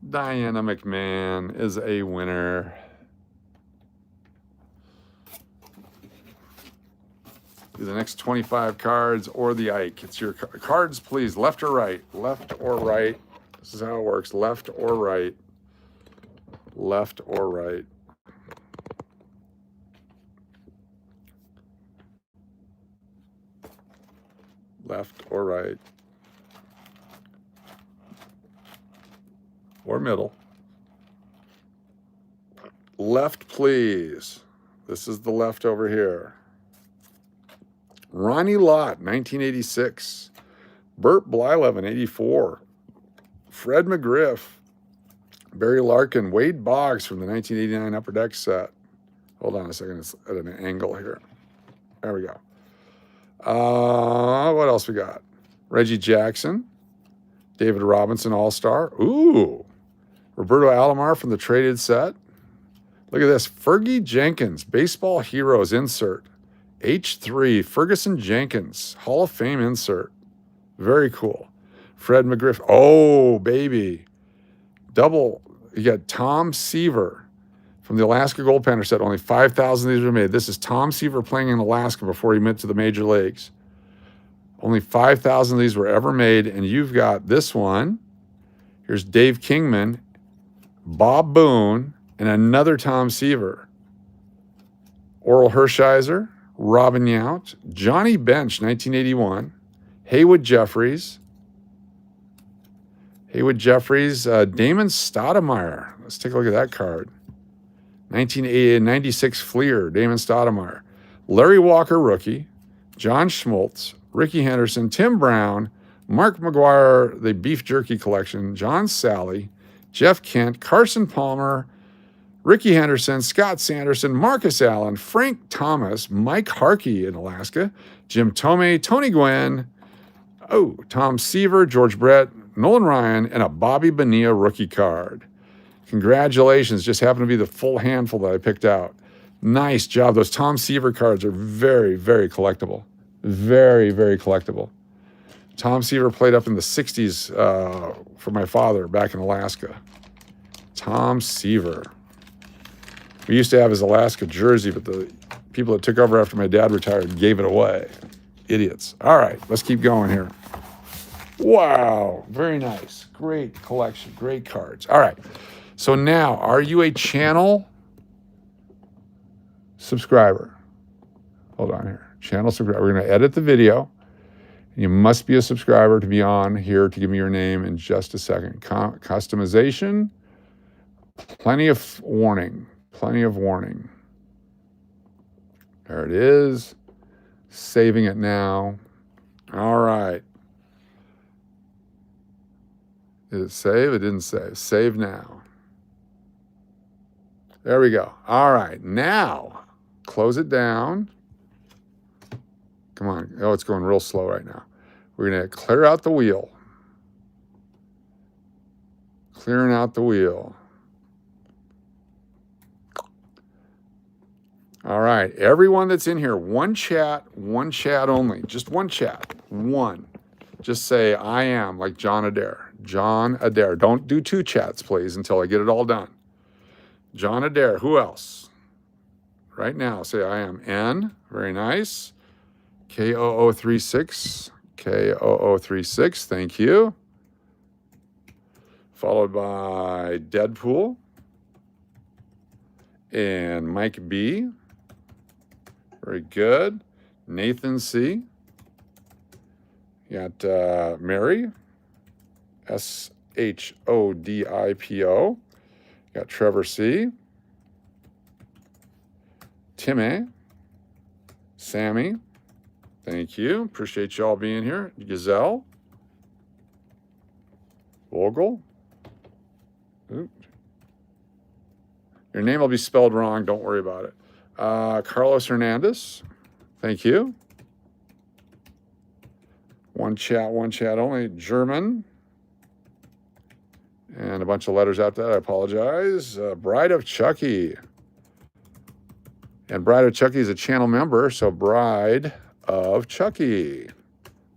Diana McMahon is a winner. Do the next 25 cards or the Ike. It's your cards, please. Left or right? Left or right? This is how it works. Left or right? Left or right? Left or right? Or middle? Left, please. This is the left over here. Ronnie Lott, 1986. Burt Blyleven, 84. Fred McGriff. Barry Larkin. Wade Boggs from the 1989 Upper Deck set. Hold on a second. It's at an angle here. There we go. What else we got? Reggie Jackson. David Robinson, All-Star. Ooh. Roberto Alomar from the traded set. Look at this. Fergie Jenkins, Baseball Heroes insert. H3, Ferguson Jenkins, Hall of Fame insert. Very cool. Fred McGriff. Oh, baby. Double. You got Tom Seaver from the Alaska Gold Panther set. Only 5,000 of these were made. This is Tom Seaver playing in Alaska before he went to the major leagues. Only 5,000 of these were ever made, and you've got this one. Here's Dave Kingman, Bob Boone, and another Tom Seaver. Oral Hershiser, Robin Yount, Johnny Bench, 1981, Haywood Jeffries, Damon Stoudemire. Let's take a look at that card. 1996 Fleer, Damon Stoudemire. Larry Walker, rookie. John Schmaltz, Ricky Henderson, Tim Brown, Mark McGuire, the Beef Jerky Collection, John Sally, Jeff Kent, Carson Palmer, Ricky Henderson, Scott Sanderson, Marcus Allen, Frank Thomas, Mike Harkey in Alaska, Jim Tomei, Tony Gwynn, Tom Seaver, George Brett, Nolan Ryan, and a Bobby Bonilla rookie card. Congratulations. Just happened to be the full handful that I picked out. Nice job. Those Tom Seaver cards are very, very collectible. Very, very collectible. Tom Seaver played up in the 60s for my father back in Alaska. Tom Seaver. We used to have his Alaska jersey, but the people that took over after my dad retired gave it away. Idiots. All right, let's keep going here. Wow, very nice. Great collection, great cards. All right, so now, are you a channel subscriber? Hold on here. Channel subscriber. We're going to edit the video. You must be a subscriber to be on here to give me your name in just a second. Customization. Plenty of warning. Plenty of warning. There it is. Saving it now. All right. Did it save? It didn't save. Save now. There we go. All right. Now, close it down. Come on. Oh, it's going real slow right now. We're going to clear out the wheel. Clearing out the wheel. All right. Everyone that's in here, one chat only. Just one chat. One. Just say, I am, like John Adair. John Adair. Don't do two chats, please, until I get it all done. John Adair. Who else? Right now, say, I am N. Very nice. KOO36. KOO36. Thank you. Followed by Deadpool. And Mike B. Very good. Nathan C. You got Mary. SHODIPO. Got Trevor C. Timmy. Sammy. Thank you. Appreciate y'all being here. Gazelle. Vogel. Oop. Your name will be spelled wrong. Don't worry about it. Carlos Hernandez. Thank you. One chat only. German. And a bunch of letters after that. I apologize. Bride of Chucky. And Bride of Chucky is a channel member, so Bride of Chucky.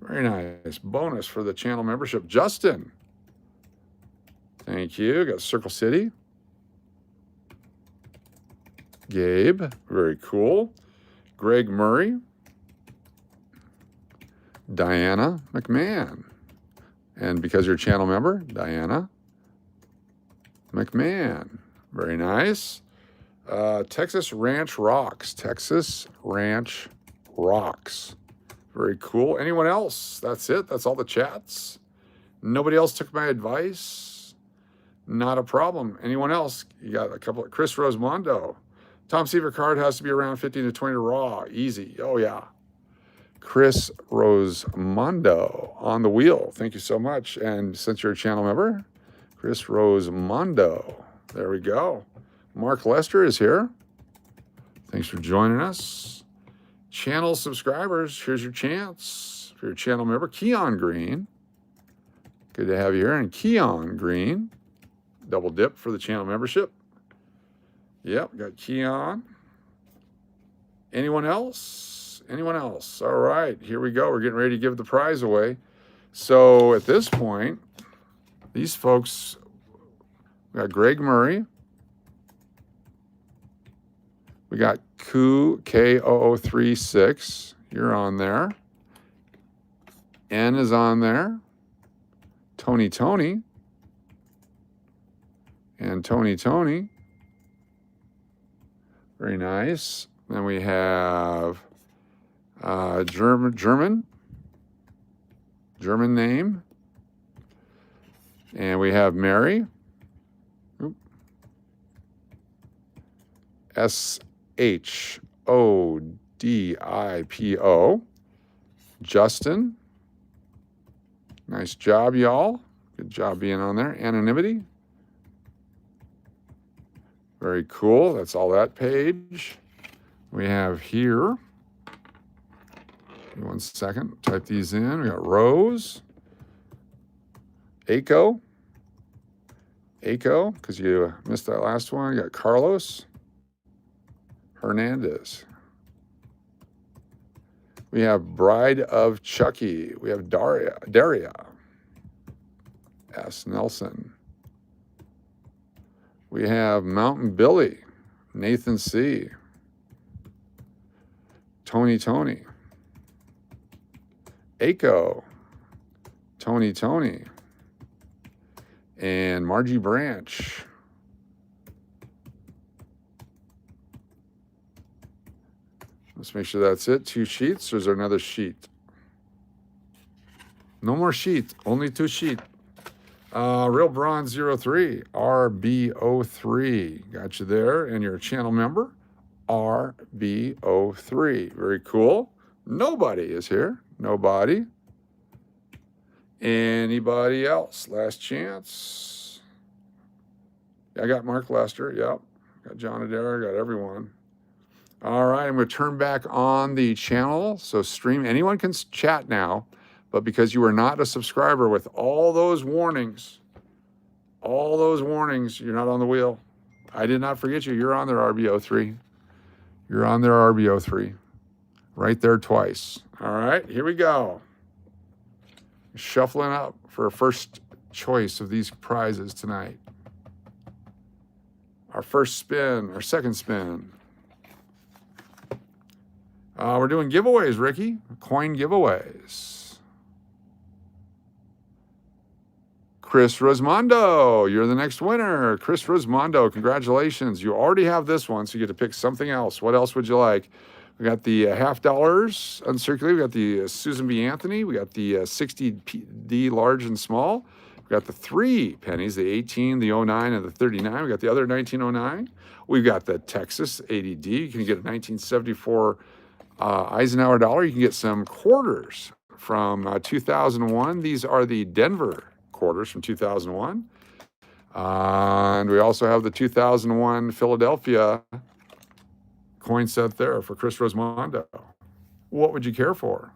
Very nice. Bonus for the channel membership. Justin. Thank you. Got Circle City. Gabe. Very cool. Greg Murray. Diana McMahon. And because you're a channel member, Diana McMahon. Very nice. Texas Ranch Rocks. Texas Ranch Rocks. Very cool. Anyone else? That's it. That's all the chats. Nobody else took my advice. Not a problem. Anyone else? You got a couple of Chris Rosemondo. Tom Seaver card has to be around 15 to 20 raw. Easy. Oh, yeah. Chris Rosemondo on the wheel. Thank you so much. And since you're a channel member, Chris Rosemondo. There we go. Mark Lester is here. Thanks for joining us. Channel subscribers, here's your chance. If you're a channel member, Keon Green. Good to have you here. And Keon Green. Double dip for the channel membership. Yep, got Keon. Anyone else? Anyone else? All right, here we go. We're getting ready to give the prize away. So at this point, these folks, we got Greg Murray. We got KOO36. You're on there. N is on there. Tony. And Tony. Very nice. Then we have German name. And we have Mary. SHODIPO. Justin. Nice job, y'all. Good job being on there. Anonymity. Very cool. That's all that page. We have here. Give me 1 second. Type these in. We got Rose. Aiko, because you missed that last one. You got Carlos Hernandez. We have Bride of Chucky. We have Daria S. Nelson. We have Mountain Billy, Nathan C., Tony, Aiko, Tony, and Margie Branch. Let's make sure that's it. 2 sheets, or is there another sheet? No more sheet, only 2 sheet. Real Bronze 03, RB03. Got you there, and your channel member, RB03. Very cool. Nobody is here. Nobody. Anybody else? Last chance. I got Mark Lester. Yep. Got John Adair. Got everyone. All right. I'm going to turn back on the channel. So stream. Anyone can chat now. But because you are not a subscriber, with all those warnings, you're not on the wheel. I did not forget you. You're on there, RB03. You're on there, RB03. Right there twice. All right, here we go. Shuffling up for a first choice of these prizes tonight. Our first spin, our second spin. We're doing giveaways, Ricky. Coin giveaways. Chris Rosmondo, you're the next winner. Chris Rosmondo, congratulations. You already have this one, so you get to pick something else. What else would you like? We got the $50 uncirculated. We got the Susan B. Anthony. We got the 60D large and small. We got the 3 pennies, the 18, the 09, and the 39. We got the other 1909. We've got the Texas 80D. You can get a 1974 Eisenhower dollar. You can get some quarters from 2001. These are the Denver quarters from 2001. And we also have the 2001 Philadelphia coin set there for Chris Rosmondo. What would you care for?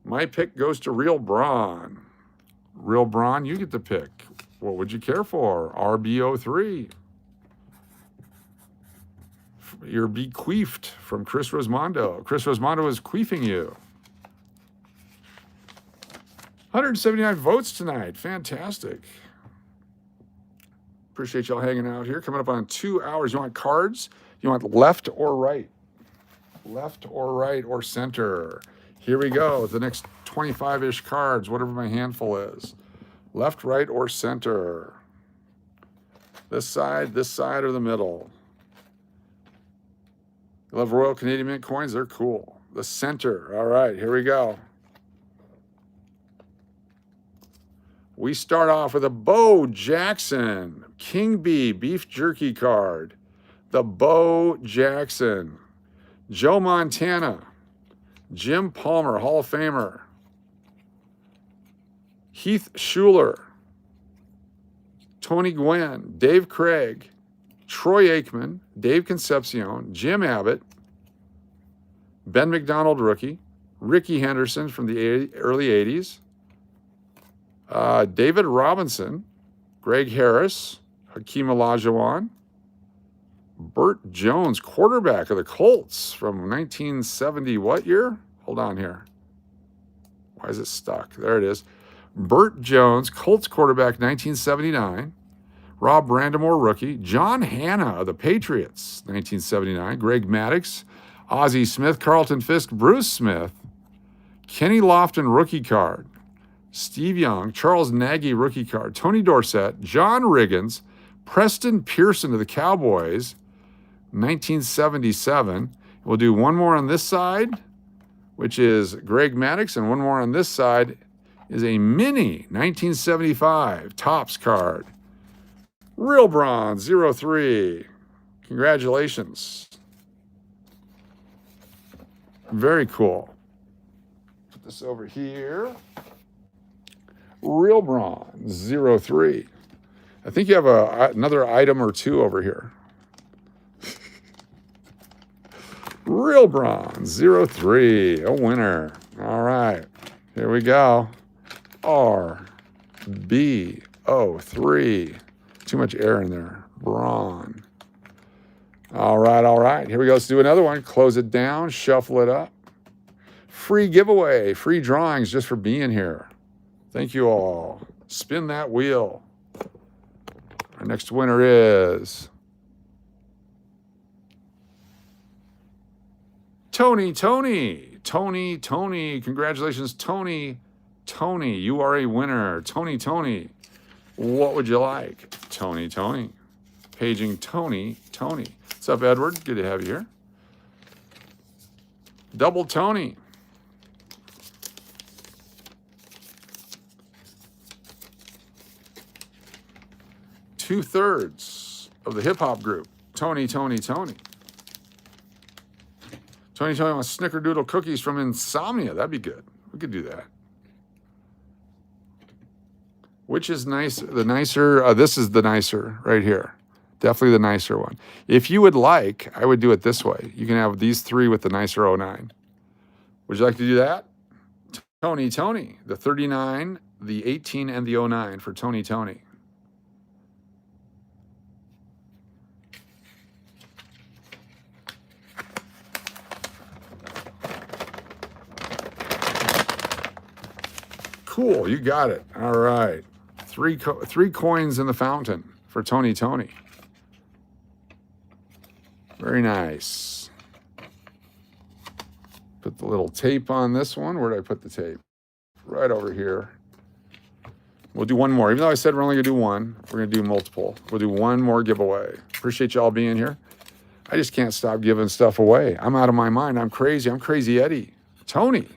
My pick goes to Real Braun. Real Braun, you get to pick. What would you care for? RB03. You're bequeathed from Chris Rosmondo. Chris Rosmondo is queefing you. 179 votes tonight. Fantastic. Appreciate y'all hanging out here. Coming up on 2 hours. You want cards? You want left or right? Left or right or center? Here we go. The next 25-ish cards, whatever my handful is. Left, right, or center? This side, or the middle? You love Royal Canadian Mint coins? They're cool. The center. All right, here we go. We start off with a Bo Jackson King Bee beef jerky card. The Bo Jackson. Joe Montana. Jim Palmer, Hall of Famer. Heath Schuler. Tony Gwynn. Dave Craig. Troy Aikman. Dave Concepcion. Jim Abbott. Ben McDonald, rookie. Ricky Henderson from the early 80s. David Robinson, Greg Harris, Hakeem Olajuwon, Burt Jones, quarterback of the Colts from 1970, what year? Hold on here. Why is it stuck? There it is. Burt Jones, Colts quarterback, 1979. Rob Brandamore, rookie. John Hanna of the Patriots, 1979. Greg Maddox, Ozzie Smith, Carlton Fisk, Bruce Smith. Kenny Lofton, rookie card. Steve Young, Charles Nagy, rookie card. Tony Dorsett, John Riggins, Preston Pearson of the Cowboys, 1977. We'll do one more on this side, which is Greg Maddox, and one more on this side is a mini 1975 Topps card. Real Bronze 03. Congratulations. Very cool. Put this over here. Real Bronze 03. I think you have another item or two over here. Real Bronze 03, a winner. All right, here we go. RB03. Too much air in there. Braun. All right. Here we go. Let's do another one. Close it down, shuffle it up. Free giveaway, free drawings just for being here. Thank you all. Spin that wheel. Our next winner is Tony. Congratulations, Tony. You are a winner. Tony. What would you like? Tony. Paging Tony. What's up, Edward? Good to have you here. Double Tony. Two-thirds of the hip-hop group. Tony. Tony wants snickerdoodle cookies from Insomnia. That'd be good. We could do that. Which is nice? The nicer, this is the nicer right here. Definitely the nicer one. If you would like, I would do it this way. You can have these three with the nicer 09. Would you like to do that? Tony. The 39, the 18, and the 09 for Tony. Cool, you got it. All right. Three coins in the fountain for Tony. Very nice. Put the little tape on this one. Where did I put the tape? Right over here. We'll do one more. Even though I said we're only going to do one, we're going to do multiple. We'll do one more giveaway. Appreciate y'all being here. I just can't stop giving stuff away. I'm out of my mind. I'm crazy. I'm Crazy Eddie. Tony.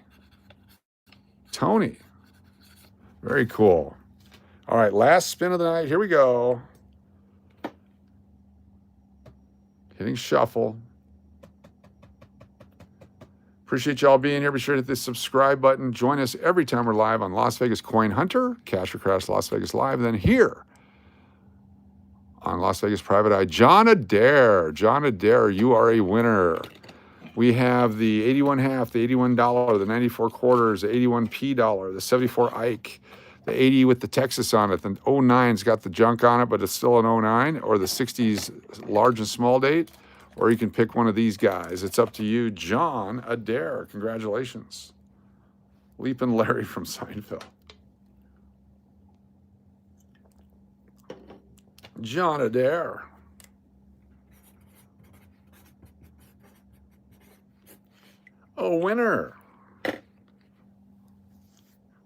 Very cool. All right, last spin of the night. Here we go. Hitting shuffle. Appreciate y'all being here. Be sure to hit the subscribe button. Join us every time we're live on Las Vegas Coin Hunter, Cash or Crash Las Vegas Live. Then here on Las Vegas Private Eye, John Adair. You are a winner. We have the 81 half, the $81, the 94 quarters, the 81 P dollar, the 74 Ike, the 80 with the Texas on it. The 09's got the junk on it, but it's still an 09, or the 60s large and small date, or you can pick one of these guys. It's up to you. John Adair, congratulations. Leapin' Larry from Seinfeld. John Adair. A winner.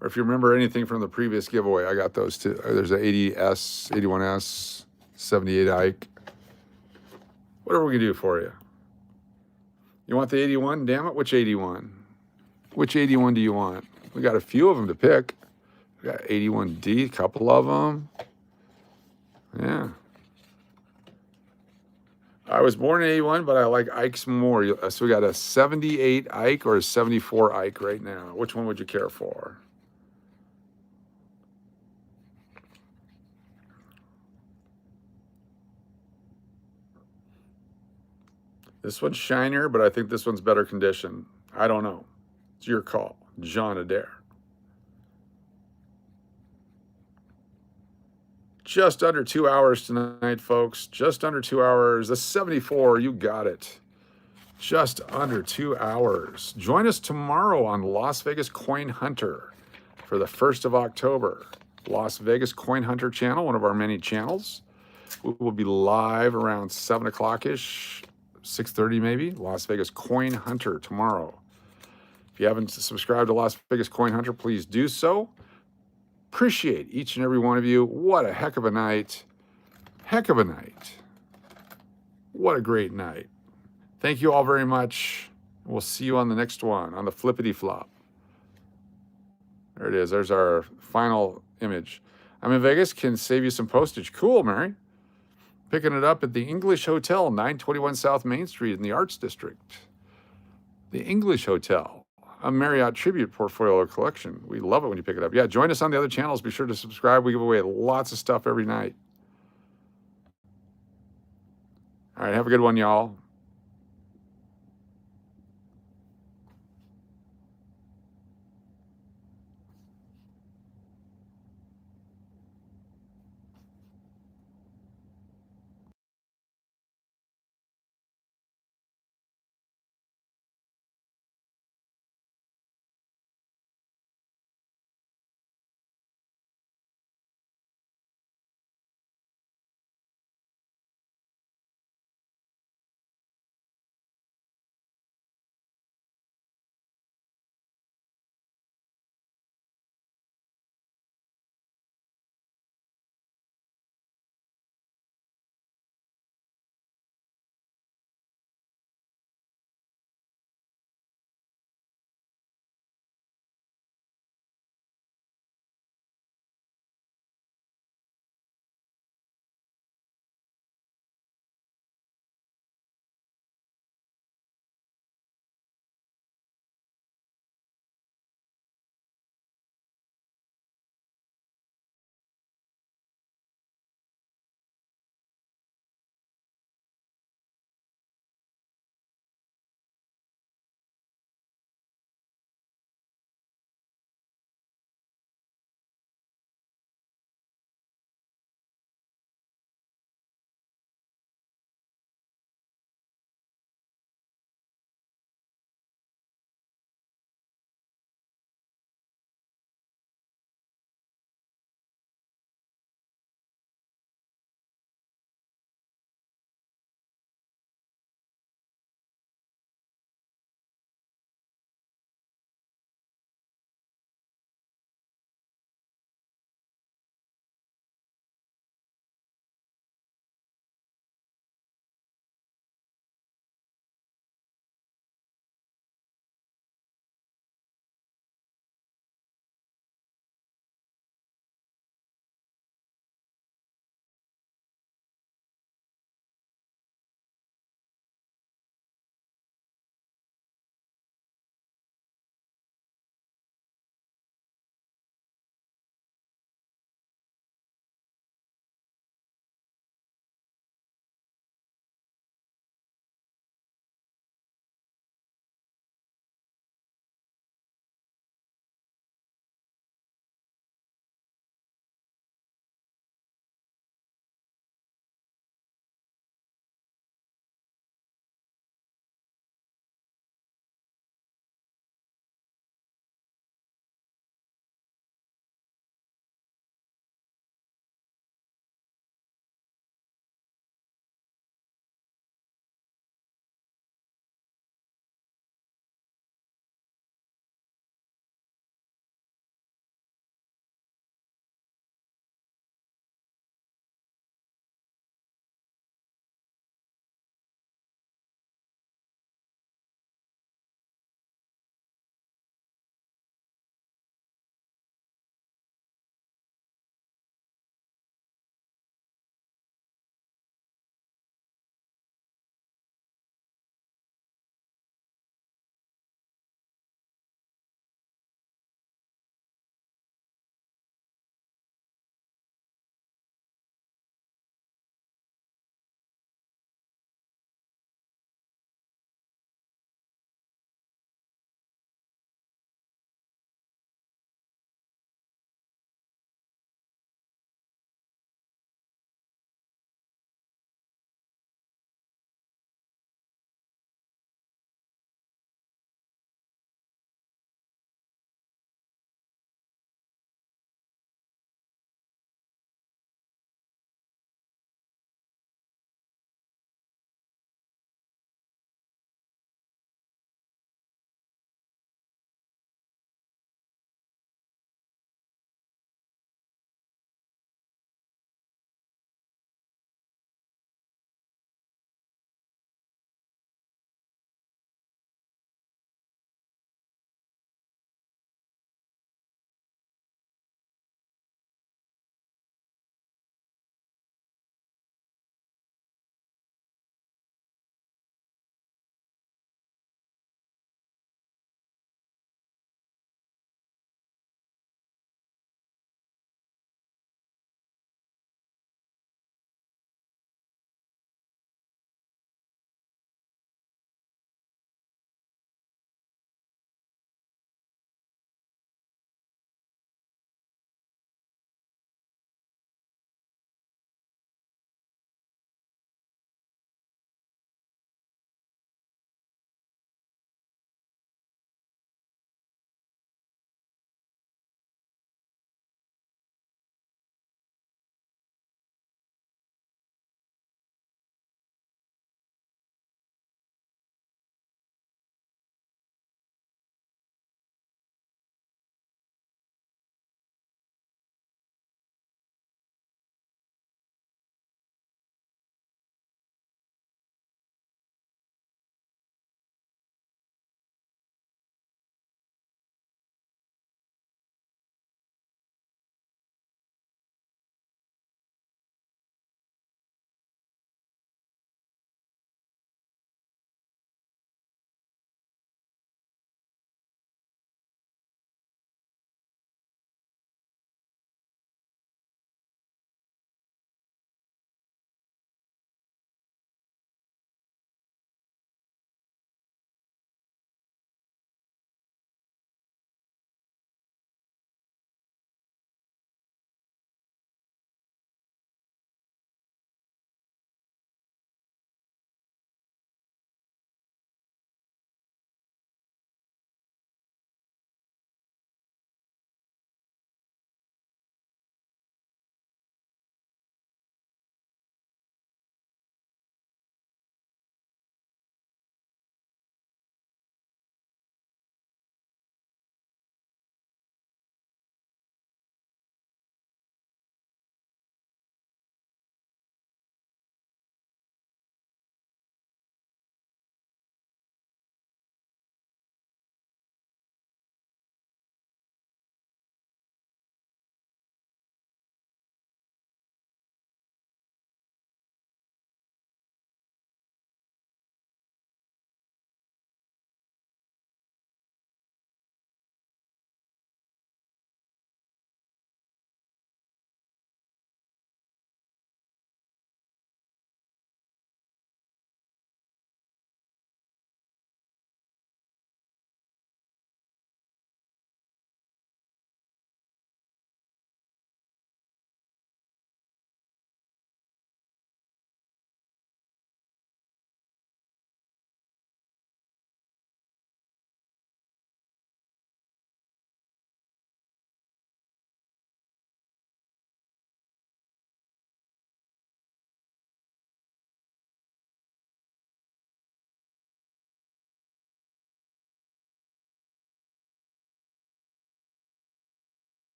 Or if you remember anything from the previous giveaway, I got those too. There's an 80S, 81S, 78 Ike. Whatever we can do for you. You want the 81? Damn it, which 81? Which 81 do you want? We got a few of them to pick. We got 81D, a couple of them. Yeah. I was born in 81, but I like Ikes more. So we got a 78 Ike or a 74 Ike right now. Which one would you care for? This one's shinier, but I think this one's better condition. I don't know. It's your call. John Adair. Just under 2 hours tonight, folks. Just under 2 hours. The 74, you got it. Just under 2 hours. Join us tomorrow on Las Vegas Coin Hunter for the 1st of October. Las Vegas Coin Hunter channel, one of our many channels. We will be live around 7 o'clock-ish, 6:30 maybe. Las Vegas Coin Hunter tomorrow. If you haven't subscribed to Las Vegas Coin Hunter, please do so. Appreciate each and every one of you. What a heck of a night. Heck of a night. What a great night. Thank you all very much. We'll see you on the next one, on the flippity flop. There it is. There's our final image. I'm in Vegas. Can save you some postage. Cool, Mary. Picking it up at the English Hotel, 921 South Main Street in the Arts District. The English Hotel. A Marriott Tribute Portfolio Collection. We love it when you pick it up. Yeah, join us on the other channels. Be sure to subscribe. We give away lots of stuff every night. All right, have a good one, y'all.